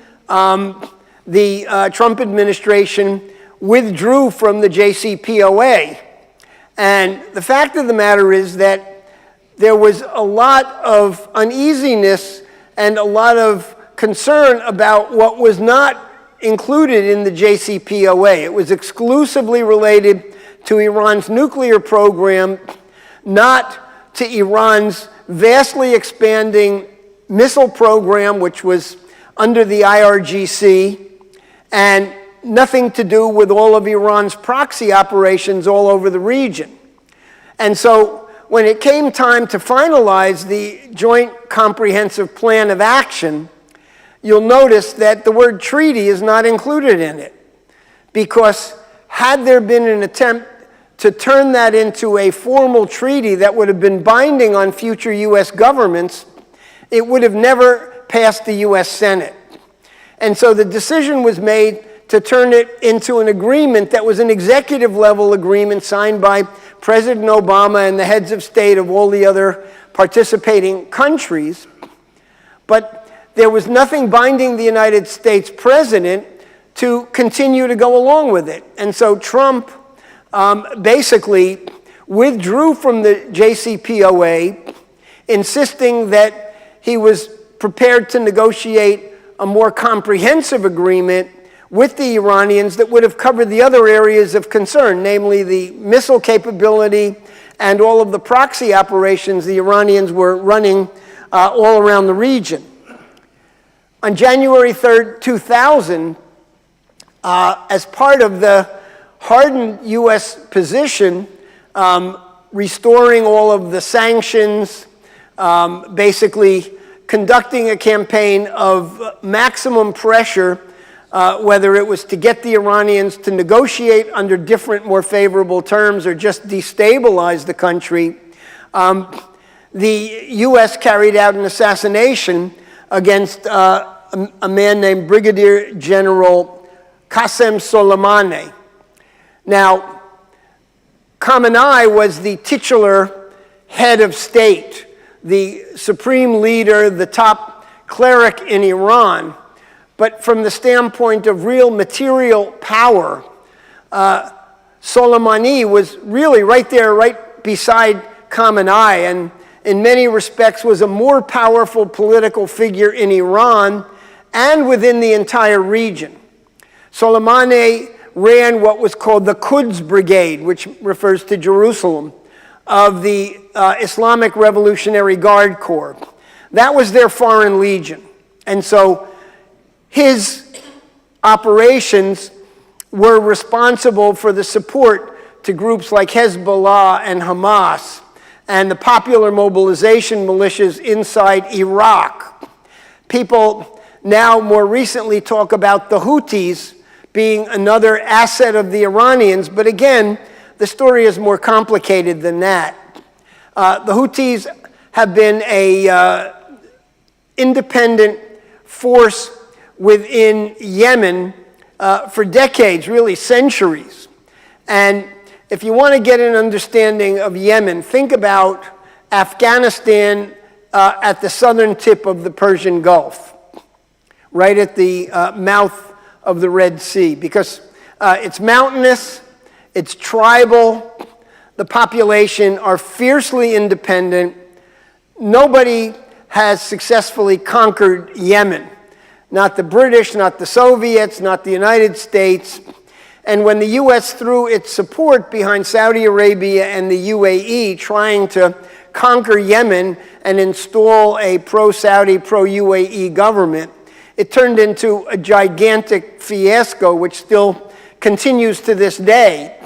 the Trump administration withdrew from the JCPOA. And the fact of the matter is that there was a lot of uneasiness and a lot of concern about what was not included in the JCPOA. It was exclusively related to Iran's nuclear program, not to Iran's vastly expanding missile program, which was under the IRGC, and nothing to do with all of Iran's proxy operations all over the region. And so when it came time to finalize the Joint Comprehensive Plan of Action, you'll notice that the word treaty is not included in it, because had there been an attempt to turn that into a formal treaty that would have been binding on future U.S. governments, it would have never passed the U.S. Senate. And so the decision was made to turn it into an agreement that was an executive-level agreement signed by President Obama and the heads of state of all the other participating countries. But there was nothing binding the United States president to continue to go along with it. And so Trump basically withdrew from the JCPOA, insisting that he was prepared to negotiate a more comprehensive agreement with the Iranians that would have covered the other areas of concern, namely the missile capability and all of the proxy operations the Iranians were running all around the region. On January 3rd, 2000, as part of the hardened U.S. position, restoring all of the sanctions, basically conducting a campaign of maximum pressure whether it was to get the Iranians to negotiate under different, more favorable terms or just destabilize the country, the U.S. carried out an assassination against a man named Brigadier General Qasem Soleimani. Now, Khamenei was the titular head of state, the supreme leader, the top cleric in Iran. But from the standpoint of real material power, Soleimani was really right there, right beside Khamenei, and in many respects was a more powerful political figure in Iran and within the entire region. Soleimani ran what was called the Quds Brigade, which refers to Jerusalem, of the Islamic Revolutionary Guard Corps. That was their foreign legion. And so his operations were responsible for the support to groups like Hezbollah and Hamas and the popular mobilization militias inside Iraq. People now more recently talk about the Houthis being another asset of the Iranians, but again, the story is more complicated than that. The Houthis have been an independent force within Yemen for decades, really centuries. And if you want to get an understanding of Yemen, think about Afghanistan at the southern tip of the Persian Gulf, right at the mouth of the Red Sea, because it's mountainous, it's tribal, the population are fiercely independent. Nobody has successfully conquered Yemen. Not the British, not the Soviets, not the United States. And when the U.S. threw its support behind Saudi Arabia and the UAE trying to conquer Yemen and install a pro-Saudi, pro-UAE government, it turned into a gigantic fiasco, which still continues to this day.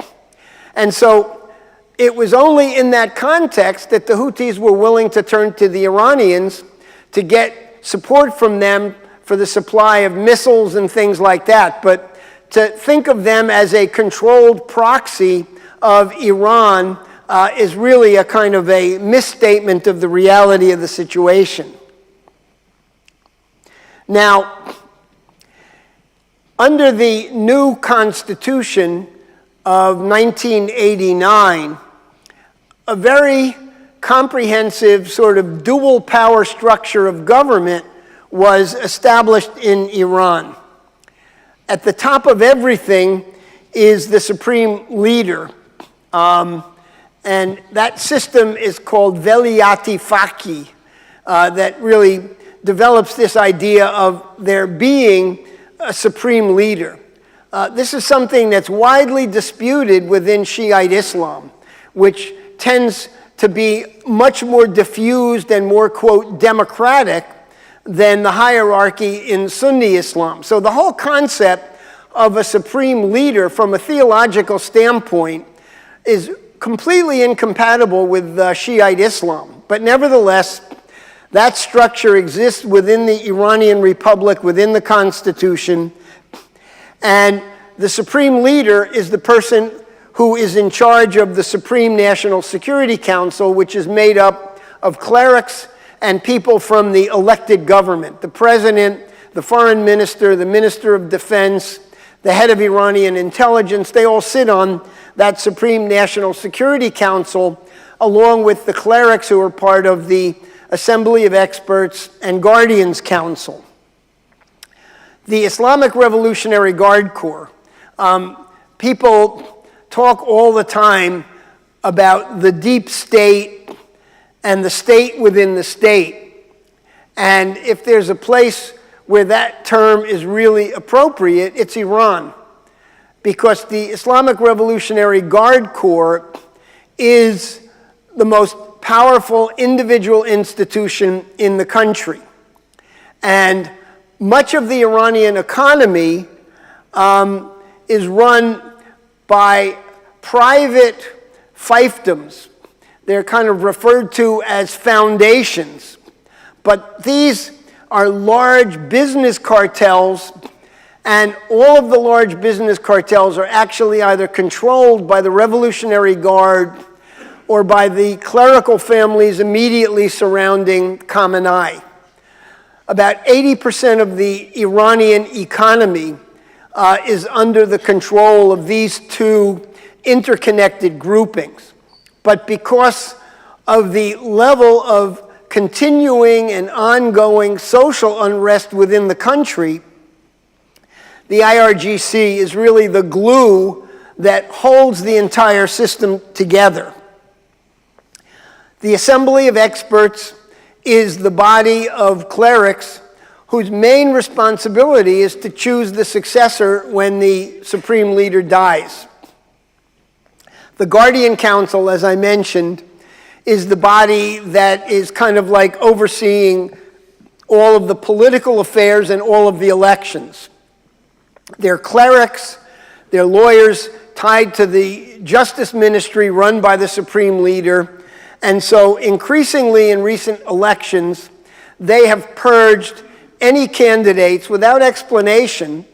And so it was only in that context that the Houthis were willing to turn to the Iranians to get support from them for the supply of missiles and things like that. But to think of them as a controlled proxy of Iran is really a kind of a misstatement of the reality of the situation. Now, under the new Constitution of 1989, a very comprehensive sort of dual power structure of government was established in Iran. At the top of everything is the supreme leader. And that system is called Velayat-e Faqih, that really develops this idea of there being a supreme leader. This is something that's widely disputed within Shiite Islam, which tends to be much more diffused and more, quote, democratic than the hierarchy in Sunni Islam. So the whole concept of a supreme leader from a theological standpoint is completely incompatible with Shiite Islam. But nevertheless, that structure exists within the Iranian Republic, within the Constitution, and the supreme leader is the person who is in charge of the Supreme National Security Council, which is made up of clerics and people from the elected government. The president, the foreign minister, the minister of defense, the head of Iranian intelligence, they all sit on that Supreme National Security Council, along with the clerics who are part of the Assembly of Experts and Guardians Council. The Islamic Revolutionary Guard Corps, people talk all the time about the deep state and the state within the state. And if there's a place where that term is really appropriate, it's Iran. Because the Islamic Revolutionary Guard Corps is the most powerful individual institution in the country. And much of the Iranian economy is run by private fiefdoms. They're kind of referred to as foundations. But these are large business cartels And all of the large business cartels are actually either controlled by the Revolutionary Guard or by the clerical families immediately surrounding Khamenei. About 80% of the Iranian economy is under the control of these two interconnected groupings. But because of the level of continuing and ongoing social unrest within the country, the IRGC is really the glue that holds the entire system together. The Assembly of Experts is the body of clerics whose main responsibility is to choose the successor when the supreme leader dies. The Guardian Council, as I mentioned, is the body that is kind of like overseeing all of the political affairs and all of the elections. They're clerics, they're lawyers tied to the justice ministry run by the supreme leader, and so increasingly in recent elections, they have purged any candidates without explanation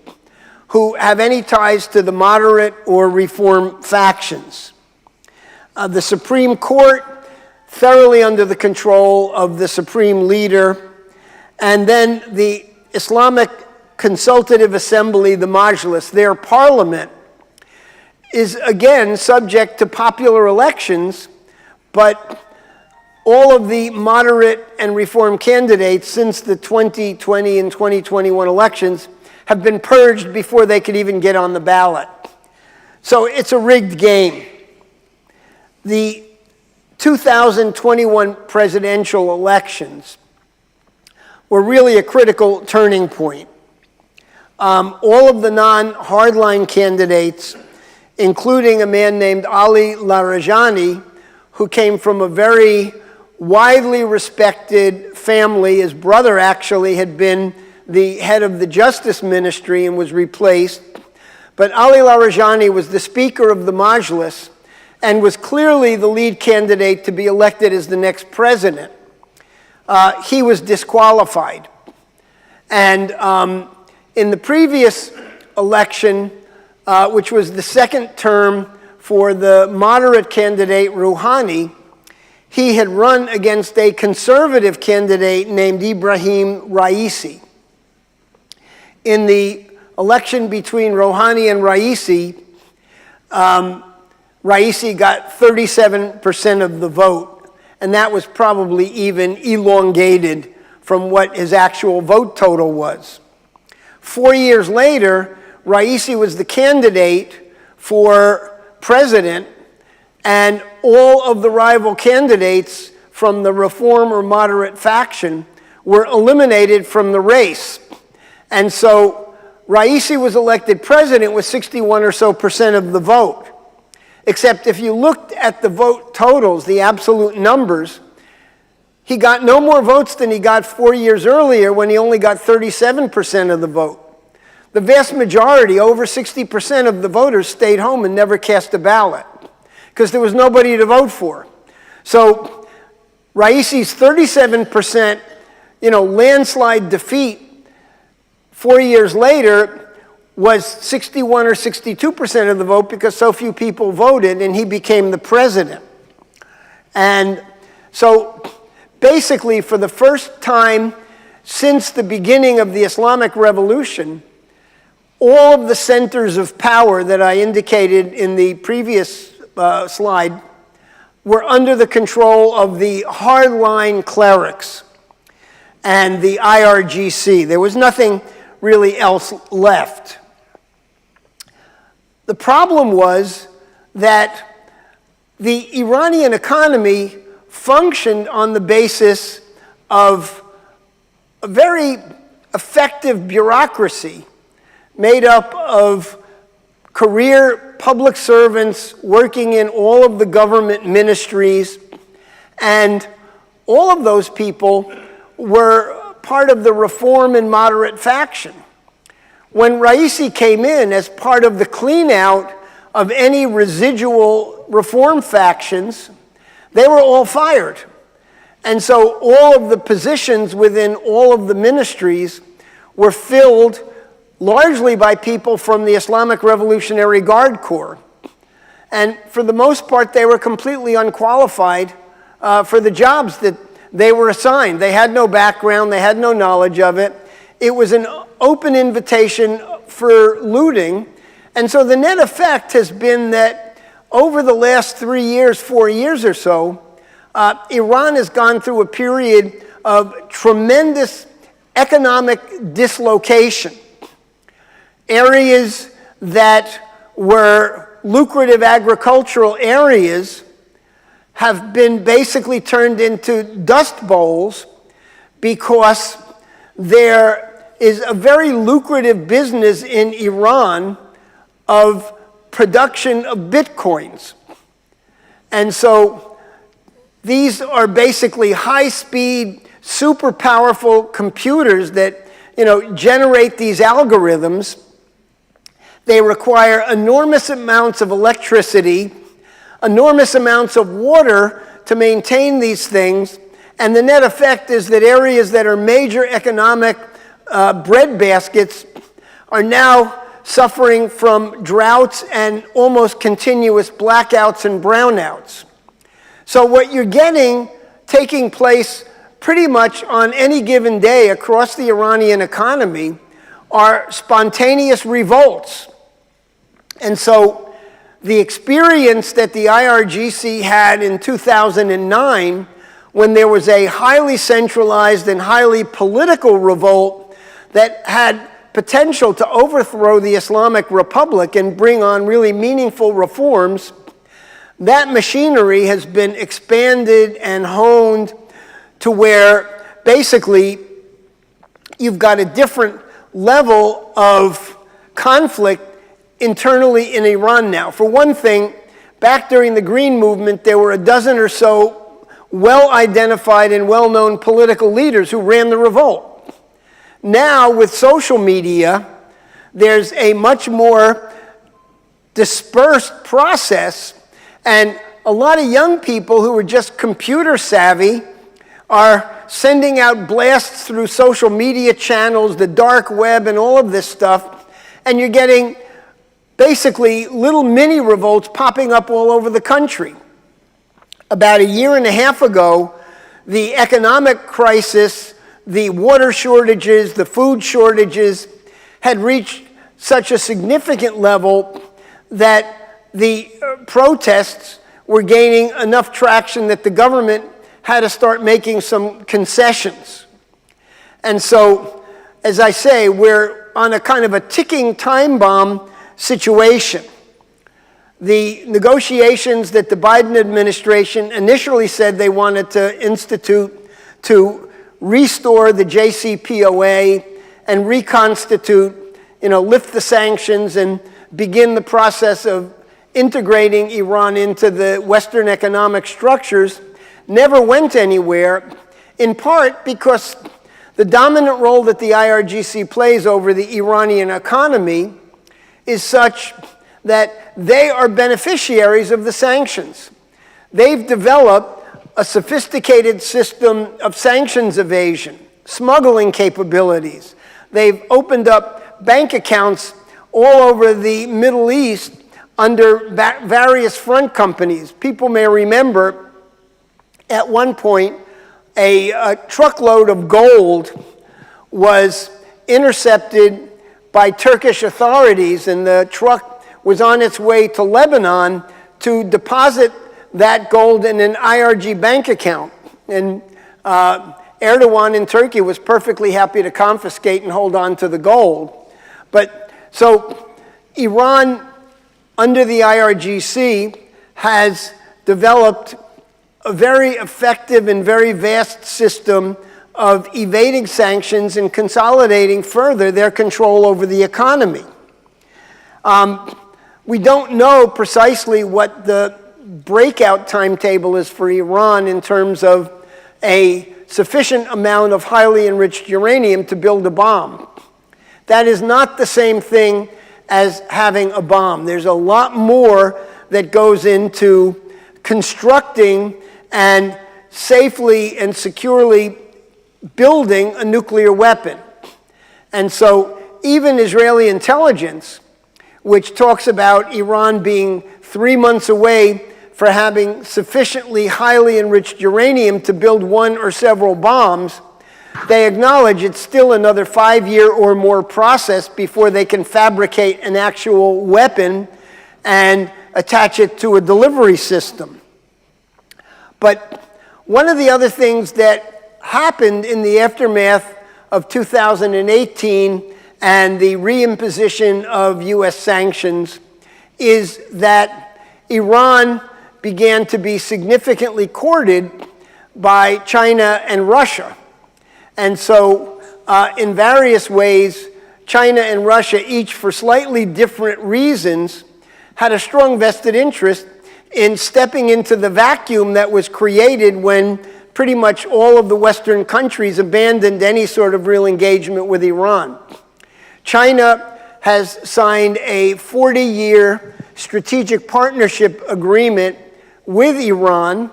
who have any ties to the moderate or reform factions. The Supreme Court, thoroughly under the control of the supreme leader, and then the Islamic Consultative Assembly, the Majlis, their parliament, is again subject to popular elections, but all of the moderate and reform candidates since the 2020 and 2021 elections have been purged before they could even get on the ballot. So it's a rigged game. The 2021 presidential elections were really a critical turning point. All of the non-hardline candidates, including a man named Ali Larijani, who came from a very widely respected family. His brother actually had been the head of the Justice Ministry and was replaced. But Ali Larijani was the Speaker of the Majlis and was clearly the lead candidate to be elected as the next president. He was disqualified. And in the previous election, which was the second term for the moderate candidate Rouhani, he had run against a conservative candidate named Ibrahim Raisi. In the election between Rouhani and Raisi, Raisi got 37% of the vote, and that was probably even elongated from what his actual vote total was. 4 years later, Raisi was the candidate for president, and all of the rival candidates from the reform or moderate faction were eliminated from the race. And so Raisi was elected president with 61% or so of the vote. Except if you looked at the vote totals, the absolute numbers, he got no more votes than he got 4 years earlier when he only got 37% of the vote. The vast majority, over 60% of the voters, stayed home and never cast a ballot because there was nobody to vote for. So Raisi's 37%, landslide defeat 4 years later was 61 or 62% of the vote because so few people voted, and he became the president. And so basically, for the first time since the beginning of the Islamic Revolution, all of the centers of power that I indicated in the previous slide were under the control of the hardline clerics and the IRGC. There was nothing really else left. The problem was that the Iranian economy functioned on the basis of a very effective bureaucracy made up of career public servants working in all of the government ministries, and all of those people were part of the reform and moderate faction. When Raisi came in as part of the clean out of any residual reform factions, they were all fired. And so all of the positions within all of the ministries were filled largely by people from the Islamic Revolutionary Guard Corps. And for the most part, they were completely unqualified for the jobs that they were assigned. They had no background, they had no knowledge of it. It was an open invitation for looting. And so the net effect has been that over the last 3 years, 4 years or so, Iran has gone through a period of tremendous economic dislocation. Areas that were lucrative agricultural areas have been basically turned into dust bowls because there is a very lucrative business in Iran of production of bitcoins. And so these are basically high-speed, super powerful computers that, generate these algorithms. They require enormous amounts of electricity, enormous amounts of water to maintain these things, and the net effect is that areas that are major economic breadbaskets are now suffering from droughts and almost continuous blackouts and brownouts. So what you're getting taking place pretty much on any given day across the Iranian economy are spontaneous revolts. And so the experience that the IRGC had in 2009, when there was a highly centralized and highly political revolt that had potential to overthrow the Islamic Republic and bring on really meaningful reforms, that machinery has been expanded and honed to where basically you've got a different level of conflict internally in Iran now. For one thing, back during the Green Movement, there were a dozen or so well-identified and well-known political leaders who ran the revolt. Now, with social media, there's a much more dispersed process, and a lot of young people who are just computer savvy are sending out blasts through social media channels, the dark web, and all of this stuff, and you're getting basically little mini revolts popping up all over the country. About 1.5 years ago, the economic crisis, the water shortages, the food shortages had reached such a significant level that the protests were gaining enough traction that the government had to start making some concessions. And so, as I say, we're on a kind of a ticking time bomb situation. The negotiations that the Biden administration initially said they wanted to institute to restore the JCPOA and reconstitute, lift the sanctions and begin the process of integrating Iran into the Western economic structures never went anywhere, in part because the dominant role that the IRGC plays over the Iranian economy is such that they are beneficiaries of the sanctions. They've developed a sophisticated system of sanctions evasion, smuggling capabilities. They've opened up bank accounts all over the Middle East under various front companies. People may remember at one point a truckload of gold was intercepted by Turkish authorities, and the truck was on its way to Lebanon to deposit that gold in an IRG bank account. And Erdogan in Turkey was perfectly happy to confiscate and hold on to the gold. But so Iran, under the IRGC, has developed a very effective and very vast system of evading sanctions and consolidating further their control over the economy. We don't know precisely what the breakout timetable is for Iran in terms of a sufficient amount of highly enriched uranium to build a bomb. That is not the same thing as having a bomb. There's a lot more that goes into constructing and safely and securely building a nuclear weapon. And so even Israeli intelligence, which talks about Iran being 3 months away for having sufficiently highly enriched uranium to build one or several bombs, they acknowledge it's still another 5-year or more process before they can fabricate an actual weapon and attach it to a delivery system. But one of the other things that happened in the aftermath of 2018 and the reimposition of US sanctions is that Iran began to be significantly courted by China and Russia. And so in various ways, China and Russia, each for slightly different reasons, had a strong vested interest in stepping into the vacuum that was created when pretty much all of the Western countries abandoned any sort of real engagement with Iran. China has signed a 40-year strategic partnership agreement with Iran,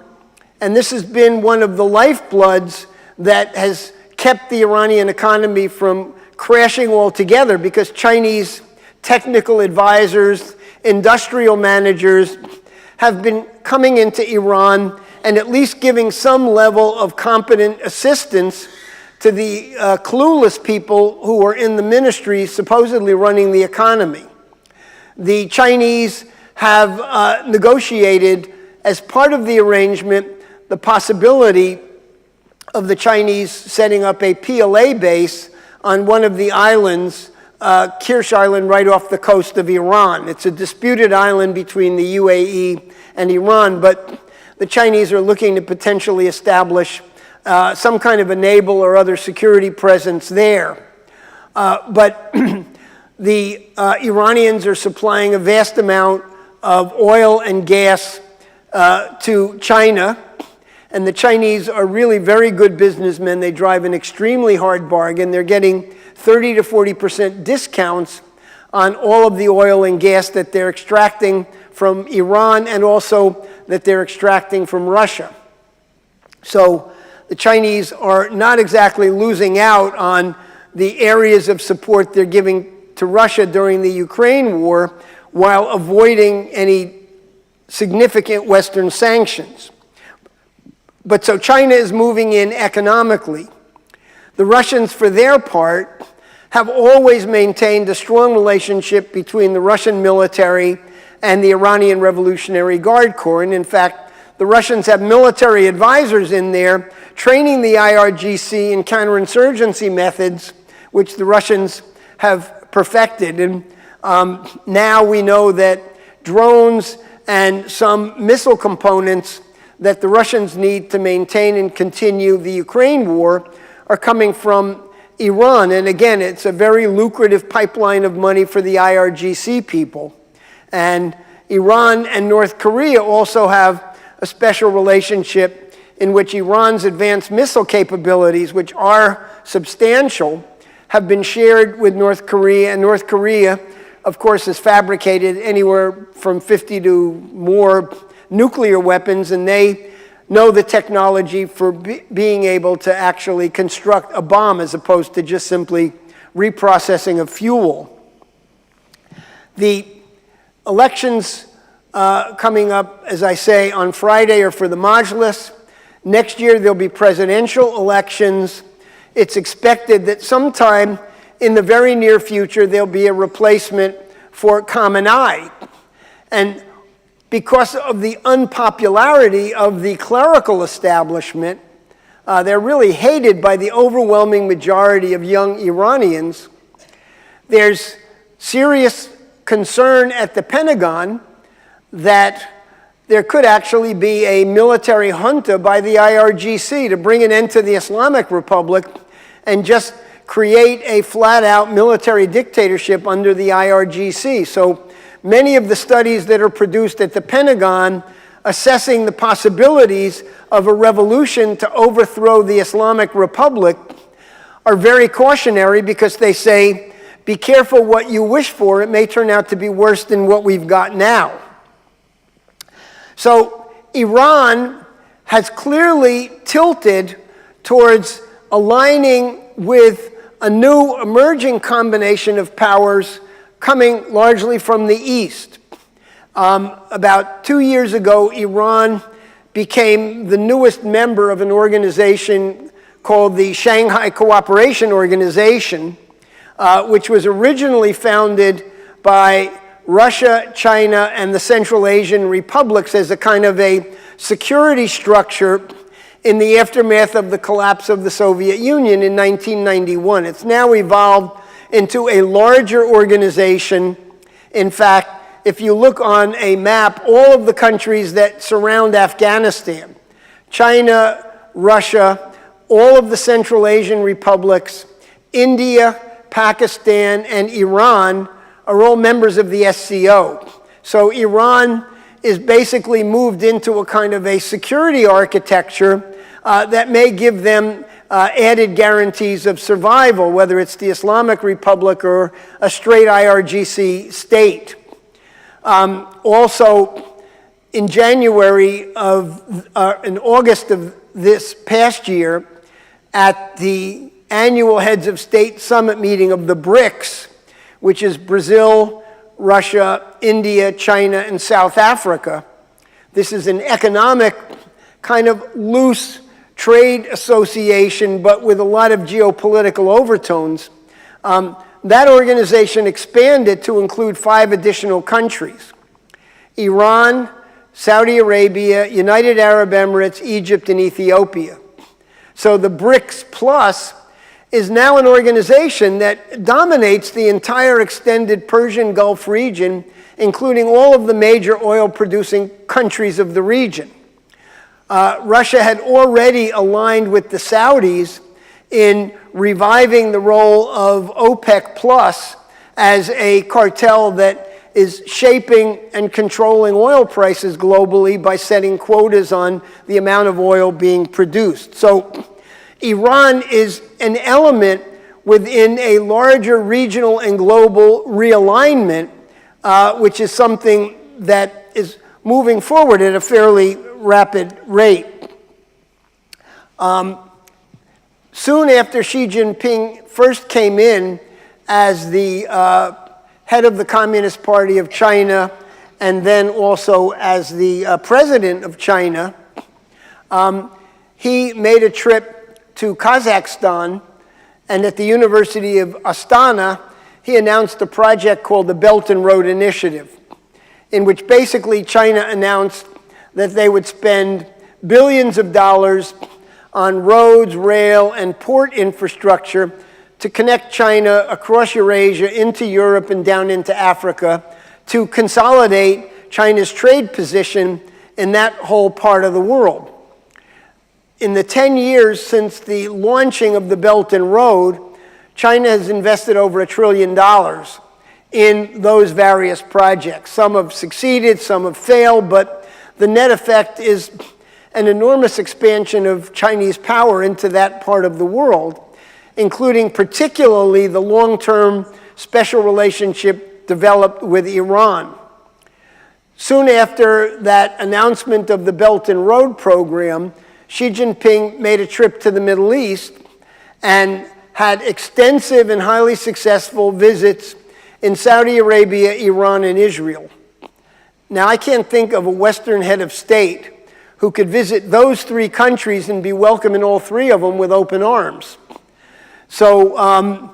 and this has been one of the lifebloods that has kept the Iranian economy from crashing altogether, because Chinese technical advisors, industrial managers have been coming into Iran and at least giving some level of competent assistance to the clueless people who are in the ministry supposedly running the economy. The Chinese have negotiated, as part of the arrangement, the possibility of the Chinese setting up a PLA base on one of the islands, Kirsch Island, right off the coast of Iran. It's a disputed island between the UAE and Iran, but the Chinese are looking to potentially establish some kind of a naval or other security presence there. But the Iranians are supplying a vast amount of oil and gas to China. And the Chinese are really very good businessmen. They drive an extremely hard bargain. They're getting 30 to 40% discounts on all of the oil and gas that they're extracting from Iran and also that they're extracting from Russia. So the Chinese are not exactly losing out on the areas of support they're giving to Russia during the Ukraine war, while avoiding any significant Western sanctions. But so China is moving in economically. The Russians, for their part, have always maintained a strong relationship between the Russian military and the Iranian Revolutionary Guard Corps. And in fact, the Russians have military advisors in there training the IRGC in counterinsurgency methods, which the Russians have perfected. And now we know that drones and some missile components that the Russians need to maintain and continue the Ukraine war are coming from Iran. And again, it's a very lucrative pipeline of money for the IRGC people. And Iran and North Korea also have a special relationship in which Iran's advanced missile capabilities, which are substantial, have been shared with North Korea. And North Korea, of course, has fabricated anywhere from 50 to more nuclear weapons, and they know the technology for being able to actually construct a bomb as opposed to just simply reprocessing of fuel. The elections coming up, as I say, on Friday are for the Majlis. Next year there'll be presidential elections. It's expected that sometime in the very near future there'll be a replacement for Khamenei. And because of the unpopularity of the clerical establishment, they're really hated by the overwhelming majority of young Iranians. There's serious concern at the Pentagon that there could actually be a military junta by the IRGC to bring an end to the Islamic Republic and just create a flat-out military dictatorship under the IRGC. So many of the studies that are produced at the Pentagon assessing the possibilities of a revolution to overthrow the Islamic Republic are very cautionary, because they say, be careful what you wish for. It may turn out to be worse than what we've got now. So Iran has clearly tilted towards aligning with a new emerging combination of powers coming largely from the East. About 2 years ago, Iran became the newest member of an organization called the Shanghai Cooperation Organization, which was originally founded by Russia, China, and the Central Asian republics as a kind of a security structure in the aftermath of the collapse of the Soviet Union in 1991. It's now evolved into a larger organization. In fact, if you look on a map, all of the countries that surround Afghanistan, China, Russia, all of the Central Asian republics, India, Pakistan, and Iran are all members of the SCO. So Iran is basically moved into a kind of a security architecture that may give them added guarantees of survival, whether it's the Islamic Republic or a straight IRGC state. Also, in August of this past year, at the annual Heads of State Summit meeting of the BRICS, which is Brazil, Russia, India, China, and South Africa. This is an economic kind of loose trade association, but with a lot of geopolitical overtones. That organization expanded to include 5 additional countries: Iran, Saudi Arabia, United Arab Emirates, Egypt, and Ethiopia. So the BRICS Plus is now an organization that dominates the entire extended Persian Gulf region, including all of the major oil-producing countries of the region. Russia had already aligned with the Saudis in reviving the role of OPEC Plus as a cartel that is shaping and controlling oil prices globally by setting quotas on the amount of oil being produced. So Iran is an element within a larger regional and global realignment, which is something that is moving forward at a fairly rapid rate. Soon after Xi Jinping first came in as the head of the Communist Party of China, and then also as the president of China, he made a trip to Kazakhstan, and at the University of Astana, he announced a project called the Belt and Road Initiative, in which basically China announced that they would spend billions of dollars on roads, rail, and port infrastructure to connect China across Eurasia into Europe and down into Africa to consolidate China's trade position in that whole part of the world. In the 10 years since the launching of the Belt and Road, China has invested over $1 trillion in those various projects. Some have succeeded, some have failed, but the net effect is an enormous expansion of Chinese power into that part of the world, including particularly the long-term special relationship developed with Iran. Soon after that announcement of the Belt and Road program, Xi Jinping made a trip to the Middle East and had extensive and highly successful visits in Saudi Arabia, Iran, and Israel. Now, I can't think of a Western head of state who could visit those 3 countries and be welcome in all 3 of them with open arms. So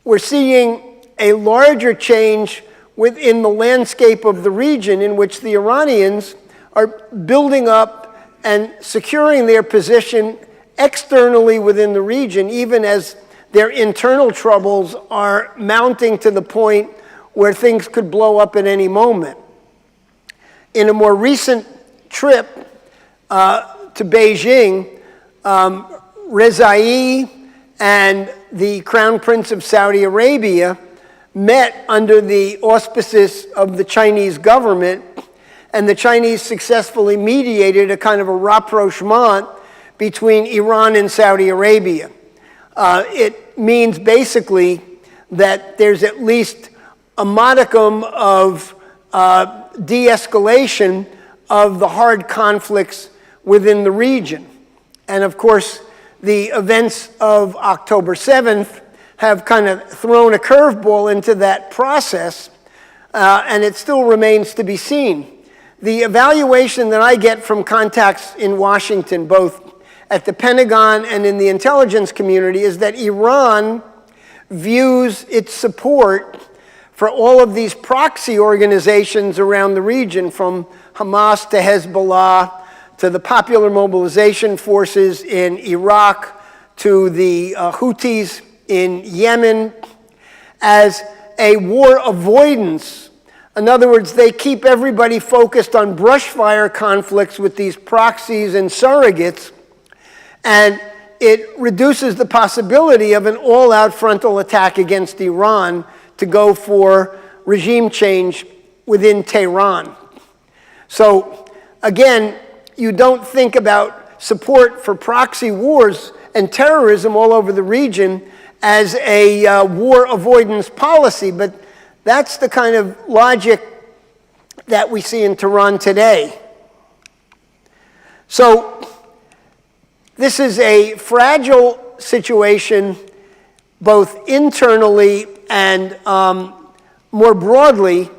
we're seeing a larger change within the landscape of the region in which the Iranians are building up and securing their position externally within the region, even as their internal troubles are mounting to the point where things could blow up at any moment. In a more recent trip to Beijing, Rezai and the Crown Prince of Saudi Arabia met under the auspices of the Chinese government, and the Chinese successfully mediated a kind of a rapprochement between Iran and Saudi Arabia. It means basically that there's at least a modicum of de-escalation of the hard conflicts within the region. And of course, the events of October 7th have kind of thrown a curveball into that process, and it still remains to be seen. The evaluation that I get from contacts in Washington, both at the Pentagon and in the intelligence community, is that Iran views its support for all of these proxy organizations around the region, from Hamas to Hezbollah to the Popular Mobilization Forces in Iraq to the Houthis in Yemen, as a war avoidance. In other words, they keep everybody focused on brushfire conflicts with these proxies and surrogates, and it reduces the possibility of an all-out frontal attack against Iran to go for regime change within Tehran. So again, you don't think about support for proxy wars and terrorism all over the region as a war avoidance policy, but that's the kind of logic that we see in Tehran today. So this is a fragile situation, both internally and more broadly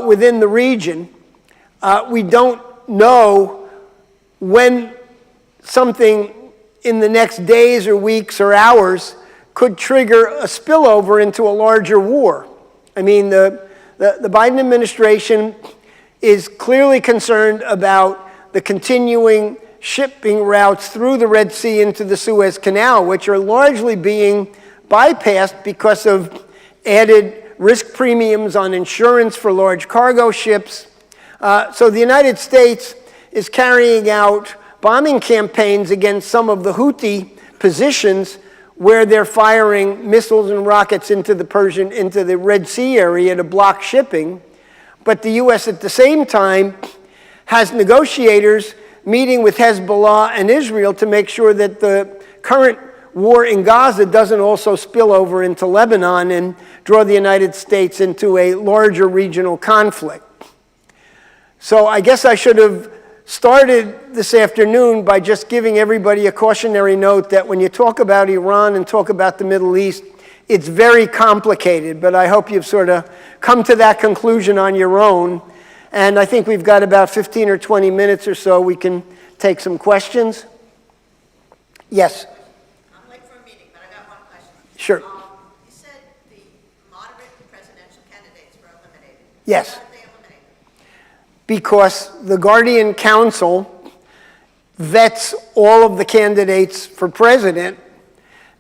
within the region. We don't know when something in the next days or weeks or hours could trigger a spillover into a larger war. I mean, the Biden administration is clearly concerned about the continuing shipping routes through the Red Sea into the Suez Canal, which are largely being bypassed because of added risk premiums on insurance for large cargo ships. So the United States is carrying out bombing campaigns against some of the Houthi positions where they're firing missiles and rockets into the Red Sea area to block shipping. But the U.S. at the same time has negotiators meeting with Hezbollah and Israel to make sure that the current war in Gaza doesn't also spill over into Lebanon and draw the United States into a larger regional conflict. So I guess I should have started this afternoon by just giving everybody a cautionary note that when you talk about Iran and talk about the Middle East, it's very complicated, but I hope you've sort of come to that conclusion on your own. And I think we've got about 15 or 20 minutes or so. We can take some questions. Yes? I'm late for a meeting, but I got one question. Sure. You said the moderate presidential candidates were eliminated. Yes. Why were they eliminated? Because the Guardian Council vets all of the candidates for president,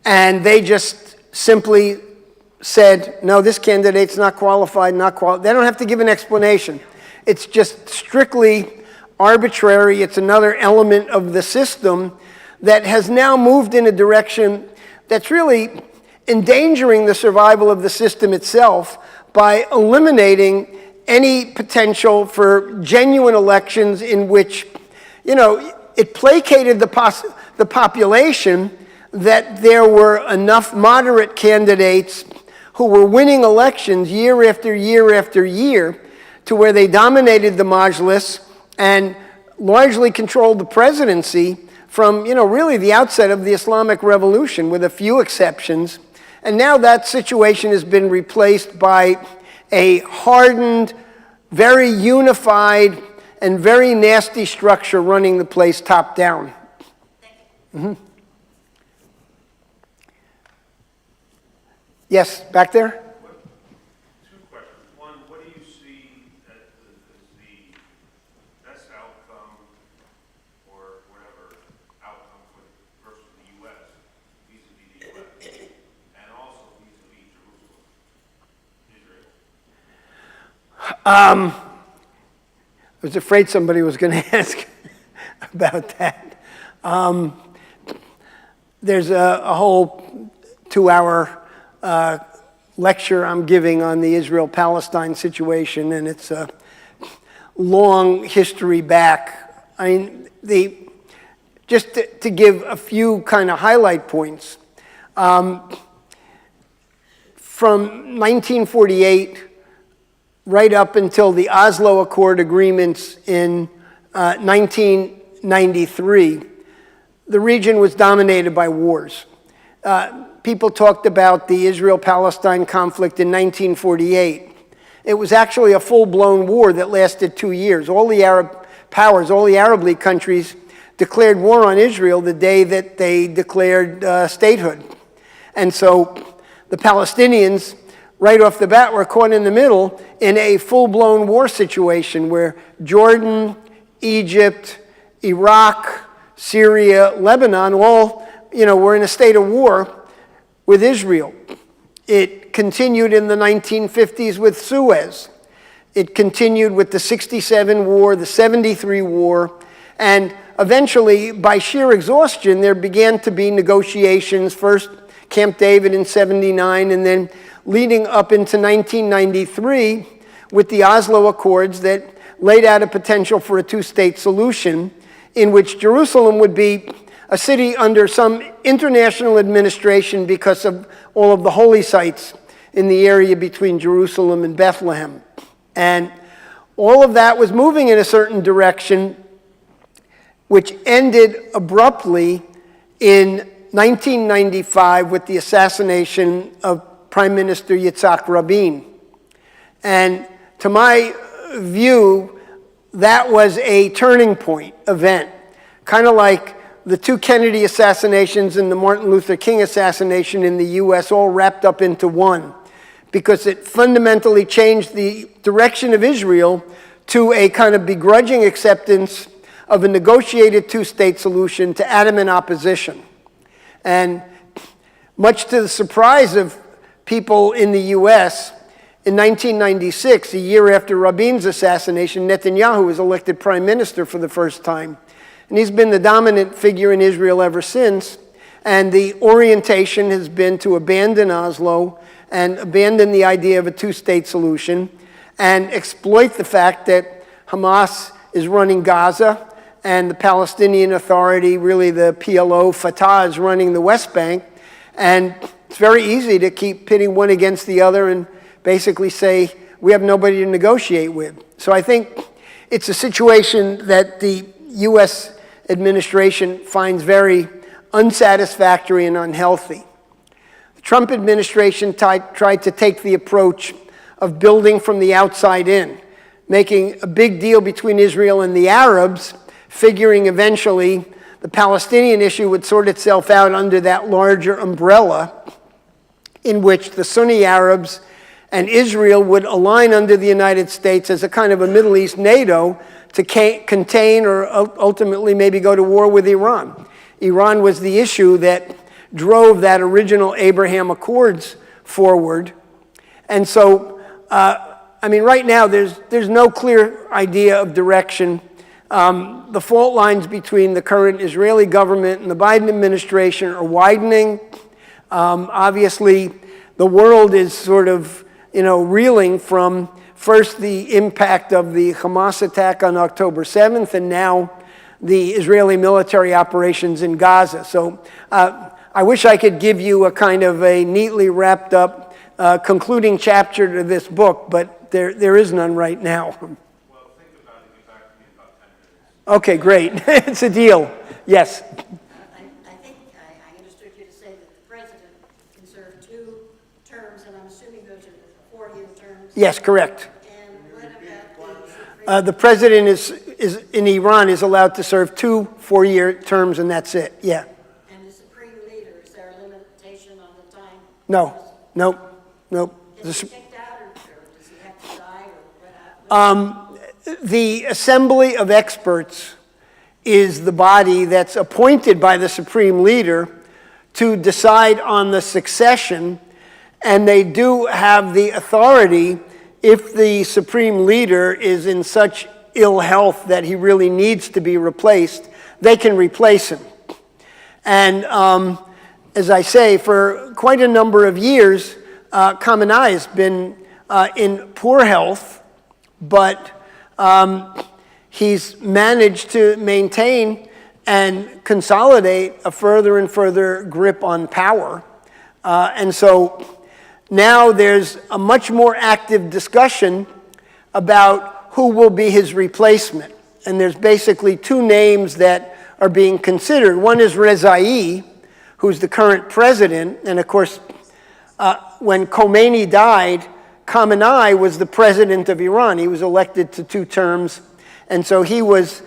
and they just simply said, no, this candidate's not qualified, not qualified. They don't have to give an explanation. It's just strictly arbitrary. It's another element of the system that has now moved in a direction that's really endangering the survival of the system itself by eliminating any potential for genuine elections in which, it placated the population that there were enough moderate candidates who were winning elections year after year after year to where they dominated the Majlis and largely controlled the presidency from, really the outset of the Islamic Revolution, with a few exceptions. And now that situation has been replaced by a hardened, very unified, and very nasty structure running the place top down. Mm-hmm. Yes, back there? Two questions. One, what do you see as the best outcome or whatever outcome versus the U.S., vis-a-vis the U.S., and also vis-a-vis Jerusalem, Israel? I was afraid somebody was going to ask about that. There's a whole 2-hour lecture I'm giving on the Israel-Palestine situation, and it's a long history back. I mean, just to give a few kind of highlight points. From 1948 right up until the Oslo Accord agreements in 1993, the region was dominated by wars. people talked about the Israel-Palestine conflict in 1948. It was actually a full-blown war that lasted 2 years. All the Arab powers, all the Arab League countries declared war on Israel the day that they declared statehood. And so the Palestinians, right off the bat, were caught in the middle in a full-blown war situation where Jordan, Egypt, Iraq, Syria, Lebanon, all, were in a state of war with Israel. It continued in the 1950s with Suez. It continued with the 67 war, the 73 war, and eventually, by sheer exhaustion, there began to be negotiations, first Camp David in 79, and then leading up into 1993 with the Oslo Accords that laid out a potential for a two-state solution in which Jerusalem would be a city under some international administration because of all of the holy sites in the area between Jerusalem and Bethlehem. And all of that was moving in a certain direction, which ended abruptly in 1995 with the assassination of Prime Minister Yitzhak Rabin. And to my view, that was a turning point event, kind of like the two Kennedy assassinations and the Martin Luther King assassination in the US all wrapped up into one, because it fundamentally changed the direction of Israel to a kind of begrudging acceptance of a negotiated two-state solution to adamant opposition. And much to the surprise of people in the US, in 1996, a year after Rabin's assassination, Netanyahu was elected prime minister for the first time. And he's been the dominant figure in Israel ever since. And the orientation has been to abandon Oslo and abandon the idea of a two-state solution and exploit the fact that Hamas is running Gaza and the Palestinian Authority, really the PLO, Fatah, is running the West Bank. And it's very easy to keep pitting one against the other and basically say, we have nobody to negotiate with. So I think it's a situation that the US administration finds very unsatisfactory and unhealthy. The Trump administration tried to take the approach of building from the outside in, making a big deal between Israel and the Arabs, figuring eventually the Palestinian issue would sort itself out under that larger umbrella in which the Sunni Arabs and Israel would align under the United States as a kind of a Middle East NATO to contain or ultimately maybe go to war with Iran. Iran was the issue that drove that original Abraham Accords forward. And so, right now there's no clear idea of direction. The fault lines between the current Israeli government and the Biden administration are widening. Obviously, the world is sort of, reeling from first the impact of the Hamas attack on October 7th and now the Israeli military operations in Gaza. So I wish I could give you a kind of a neatly wrapped up concluding chapter to this book, but there is none right now. Well, think about it. Get back to me in about 10 minutes. Okay, great. It's a deal. Yes. I think I understood you to say that the president can serve 2 terms, and I'm assuming those are 4-year terms. Yes, correct. And what about The president is in Iran is allowed to serve 2 4-year terms, and that's it. Yeah. and the supreme leader? Is there a limitation on the time? No. Nope. Is he kicked out, or does he have to die, or what? The Assembly of Experts is the body that's appointed by the supreme leader to decide on the succession, and they do have the authority, if the supreme leader is in such ill health that he really needs to be replaced, they can replace him. And as I say, for quite a number of years, Khamenei has been in poor health, but he's managed to maintain and consolidate a further and further grip on power. And so now there's a much more active discussion about who will be his replacement. And there's basically 2 names that are being considered. One is Rezai, who's the current president. And of course, when Khomeini died, Khamenei was the president of Iran. He was elected to 2 terms. And so he was,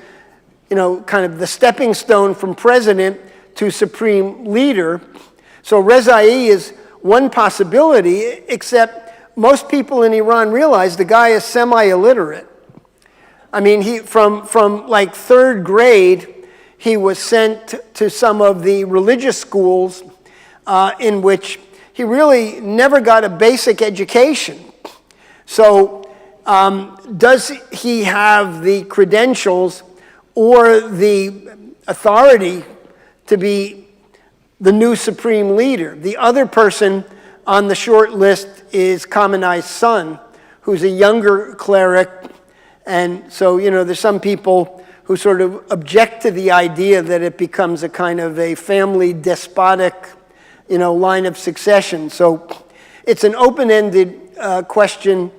kind of the stepping stone from president to supreme leader. So Rezai is one possibility, except most people in Iran realize the guy is semi-illiterate. I mean, he from like 3rd grade, he was sent to some of the religious schools in which he really never got a basic education. So does he have the credentials or the authority to be the new supreme leader? The other person on the short list is Khamenei's son, who's a younger cleric. And so, there's some people who sort of object to the idea that it becomes a kind of a family despotic, line of succession. So it's an open-ended question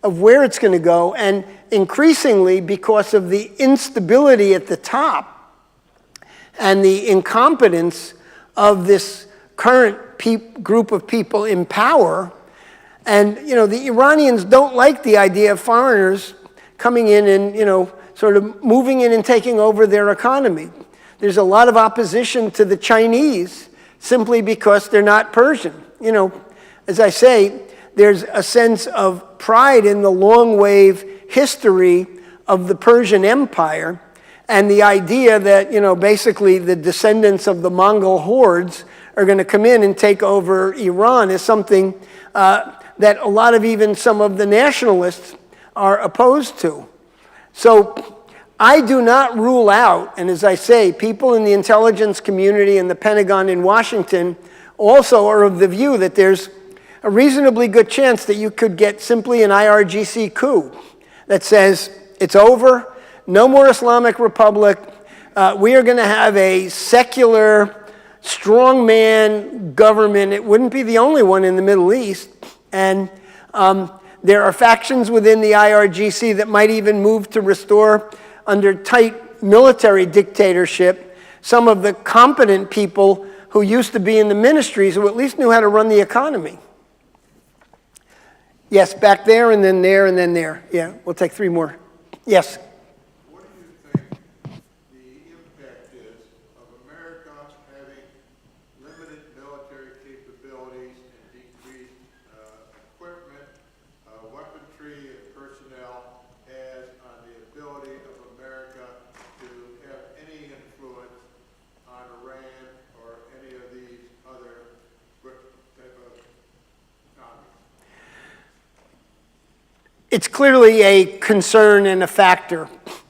of where it's going to go. And increasingly, because of the instability at the top and the incompetence of this current group of people in power, and, the Iranians don't like the idea of foreigners coming in and, sort of moving in and taking over their economy. There's a lot of opposition to the Chinese simply because they're not Persian. As I say, there's a sense of pride in the long wave history of the Persian Empire, and the idea that, basically the descendants of the Mongol hordes are going to come in and take over Iran is something that a lot of even some of the nationalists are opposed to. So I do not rule out, and as I say, people in the intelligence community and the Pentagon in Washington also are of the view that there's a reasonably good chance that you could get simply an IRGC coup that says it's over, no more Islamic Republic, we are going to have a secular, strongman government. It wouldn't be the only one in the Middle East. And there are factions within the IRGC that might even move to restore, under tight military dictatorship, some of the competent people who used to be in the ministries, who at least knew how to run the economy. Yes, back there, and then there, and then there. Yeah, we'll take 3 more. Yes? What do you think the impact is of America having limited military capabilities and decreased equipment, weaponry, and personnel has on the ability of America to have any influence on Iran or any of these other type of economies? It's clearly a concern and a factor.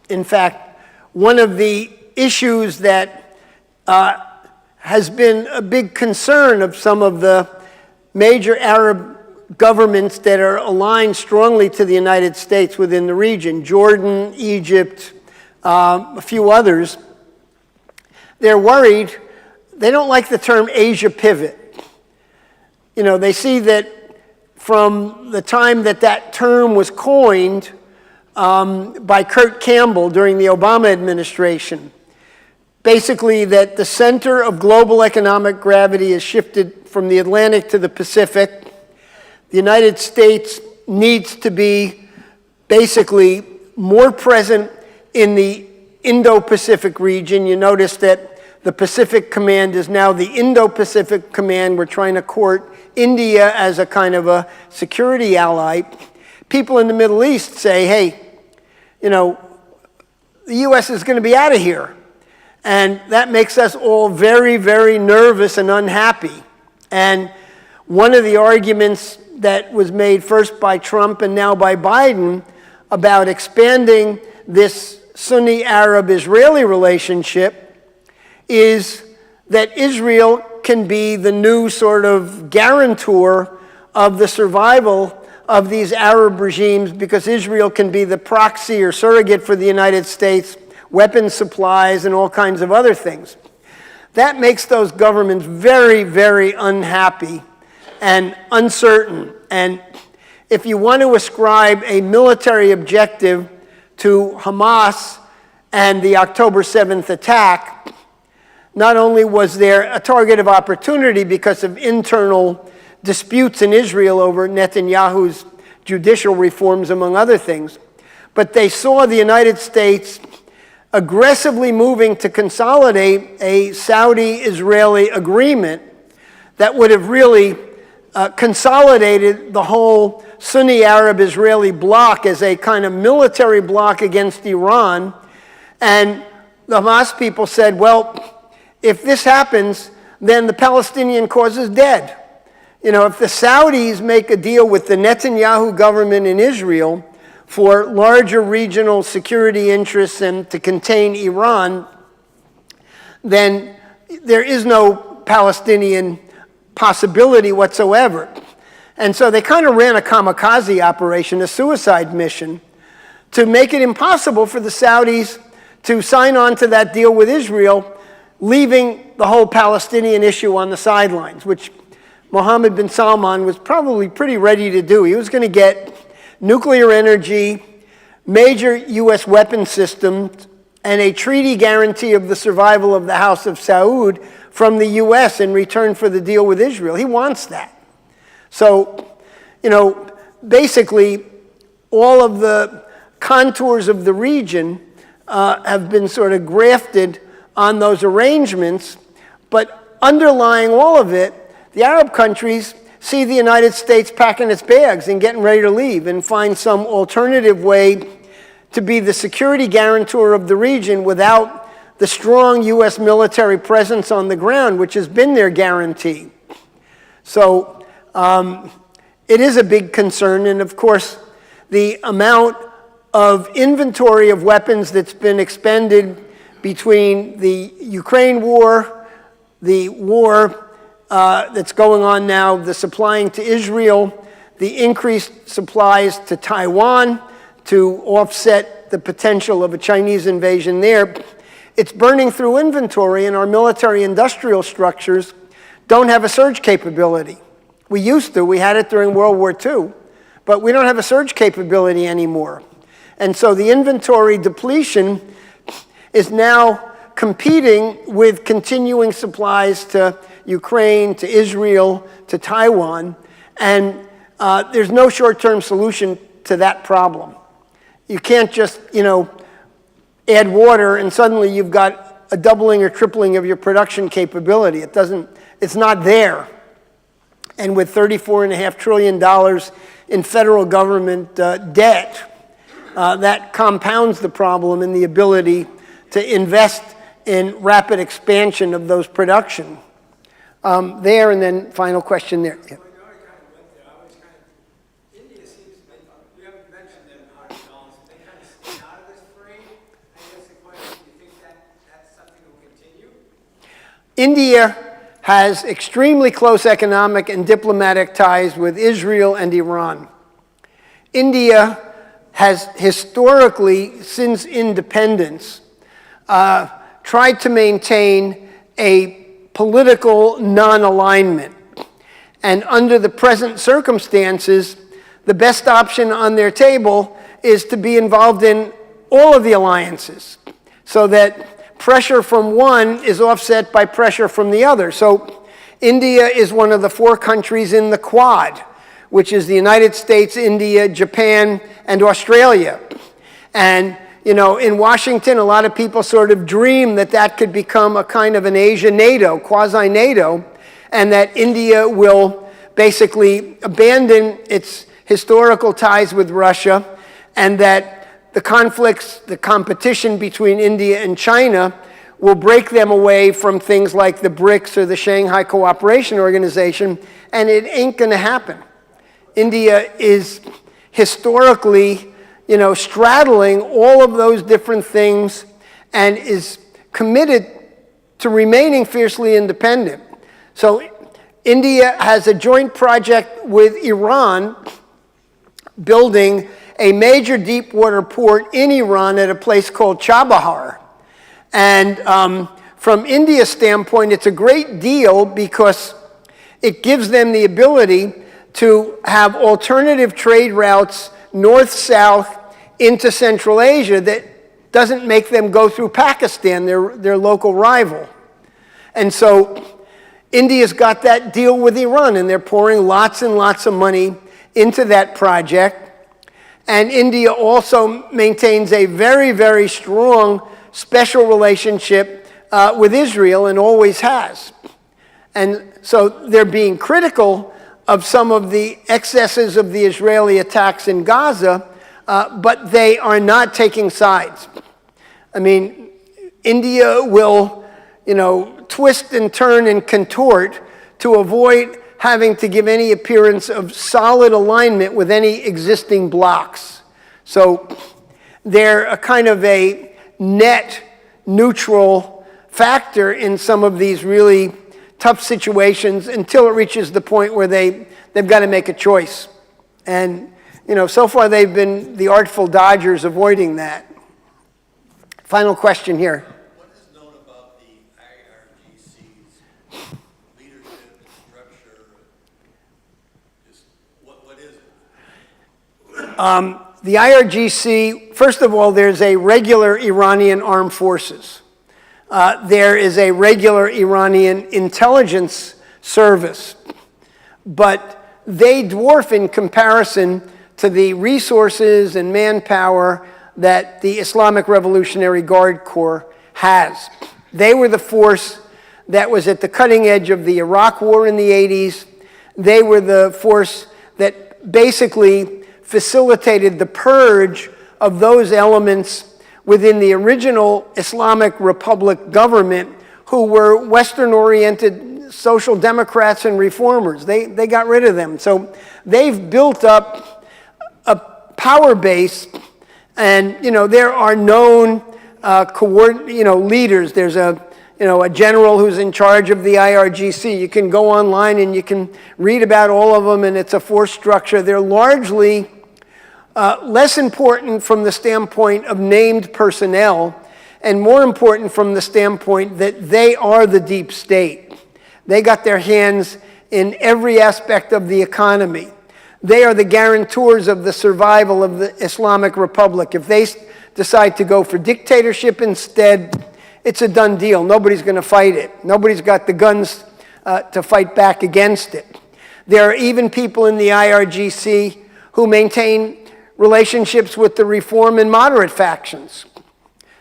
In fact, one of the issues that has been a big concern of some of the major Arab governments that are aligned strongly to the United States within the region, Jordan, Egypt, a few others, they're worried. They don't like the term Asia pivot. They see that from the time that term was coined by Kurt Campbell during the Obama administration, basically that the center of global economic gravity is shifted from the Atlantic to the Pacific. The United States needs to be basically more present in the Indo-Pacific region. You notice that the Pacific Command is now the Indo-Pacific Command. We're trying to court India as a kind of a security ally. People in the Middle East say, hey, the U.S. is going to be out of here. And that makes us all very, very nervous and unhappy. And one of the arguments that was made first by Trump and now by Biden about expanding this Sunni Arab-Israeli relationship is that Israel can be the new sort of guarantor of the survival of these Arab regimes, because Israel can be the proxy or surrogate for the United States, weapons supplies, and all kinds of other things. That makes those governments very, very unhappy and uncertain. And if you want to ascribe a military objective to Hamas and the October 7th attack, not only was there a target of opportunity because of internal disputes in Israel over Netanyahu's judicial reforms, among other things, but they saw the United States aggressively moving to consolidate a Saudi-Israeli agreement that would have really consolidated the whole Sunni Arab-Israeli bloc as a kind of military bloc against Iran. And the Hamas people said, well, if this happens, then the Palestinian cause is dead. You know, if the Saudis make a deal with the Netanyahu government in Israel for larger regional security interests and to contain Iran, then there is no Palestinian possibility whatsoever. And so they kind of ran a kamikaze operation, a suicide mission, to make it impossible for the Saudis to sign on to that deal with Israel, leaving the whole Palestinian issue on the sidelines, which Mohammed bin Salman was probably pretty ready to do. He was going to get nuclear energy, major U.S. weapon systems, and a treaty guarantee of the survival of the House of Saud from the U.S. in return for the deal with Israel. He wants that. So, you know, basically, all of the contours of the region have been sort of grafted on those arrangements, but underlying all of it, the Arab countries see the United States packing its bags and getting ready to leave and find some alternative way to be the security guarantor of the region without the strong U.S. military presence on the ground, which has been their guarantee. So it is a big concern, and of course, the amount of inventory of weapons that's been expended between the Ukraine war, the war that's going on now, the supplying to Israel, the increased supplies to Taiwan to offset the potential of a Chinese invasion there. It's burning through inventory, and our military industrial structures don't have a surge capability. We used to. We had it during World War II, but we don't have a surge capability anymore. And so the inventory depletion is now competing with continuing supplies to Ukraine, to Israel, to Taiwan, and there's no short-term solution to that problem. You can't just, you know, add water and suddenly you've got a doubling or tripling of your production capability. It's not there. And with $34.5 trillion in federal government debt, that compounds the problem in the ability to invest in rapid expansion of those production. There, and then final question there. Yeah. India seems to be, you haven't mentioned them in $100. They kind of stay out of this frame. I guess the question, do you think that's something that will continue? India has extremely close economic and diplomatic ties with Israel and Iran. India has historically, since independence, tried to maintain a political non-alignment. And under the present circumstances, the best option on their table is to be involved in all of the alliances, so that pressure from one is offset by pressure from the other. So India is one of the 4 countries in the Quad, which is the United States, India, Japan, and Australia. And you know, in Washington, a lot of people sort of dream that that could become a kind of an Asia NATO, quasi-NATO, and that India will basically abandon its historical ties with Russia, and that the conflicts, the competition between India and China will break them away from things like the BRICS or the Shanghai Cooperation Organization, and it ain't going to happen. India is historically, you know, straddling all of those different things and is committed to remaining fiercely independent. So India has a joint project with Iran building a major deep water port in Iran at a place called Chabahar. And from India's standpoint, it's a great deal because it gives them the ability to have alternative trade routes north-south into Central Asia that doesn't make them go through Pakistan, their local rival. And so India's got that deal with Iran, and they're pouring lots and lots of money into that project. And India also maintains a very, very strong special relationship with Israel, and always has. And so they're being critical of some of the excesses of the Israeli attacks in Gaza, but they are not taking sides. I mean, India will, twist and turn and contort to avoid having to give any appearance of solid alignment with any existing blocs. So they're a kind of a net neutral factor in some of these really tough situations until it reaches the point where they've got to make a choice. And, so far they've been the artful dodgers avoiding that. Final question here. What is known about the IRGC's leadership and structure? Just what is it? The IRGC, first of all, there's a regular Iranian armed forces. There is a regular Iranian intelligence service. But they dwarf in comparison to the resources and manpower that the Islamic Revolutionary Guard Corps has. They were the force that was at the cutting edge of the Iraq War in the 80s. They were the force that basically facilitated the purge of those elements within the original Islamic Republic government who were Western-oriented social democrats and reformers. They got rid of them. So they've built up a power base. And, there are known leaders. There's a general who's in charge of the IRGC. You can go online and you can read about all of them, and it's a force structure. They're largely less important from the standpoint of named personnel, and more important from the standpoint that they are the deep state. They got their hands in every aspect of the economy. They are the guarantors of the survival of the Islamic Republic. If they decide to go for dictatorship instead, it's a done deal. Nobody's going to fight it. Nobody's got the guns to fight back against it. There are even people in the IRGC who maintain relationships with the reform and moderate factions.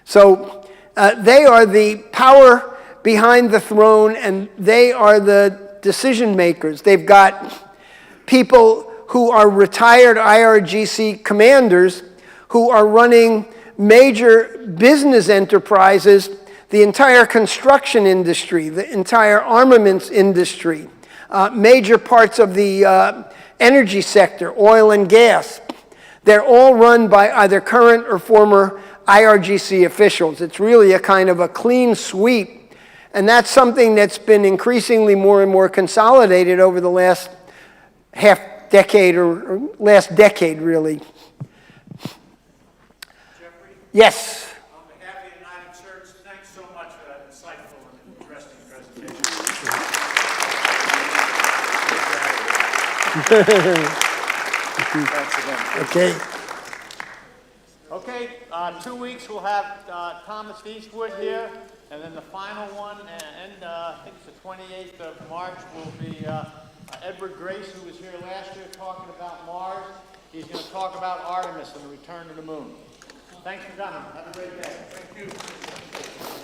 So they are the power behind the throne, and they are the decision makers. They've got people who are retired IRGC commanders who are running major business enterprises, the entire construction industry, the entire armaments industry, major parts of the energy sector, oil and gas. They're all run by either current or former IRGC officials. It's really a kind of a clean sweep, and that's something that's been increasingly more and more consolidated over the last half decade or last decade, really. Jeffrey? Yes. On behalf of the United Church, thanks so much for that insightful and interesting presentation. Okay. Okay, 2 weeks we'll have Thomas Eastwood here, and then the final one, and I think it's the 28th of March, will be Edward Grace, who was here last year talking about Mars. He's going to talk about Artemis and the return to the moon. Thanks for coming. Have a great day. Thank you.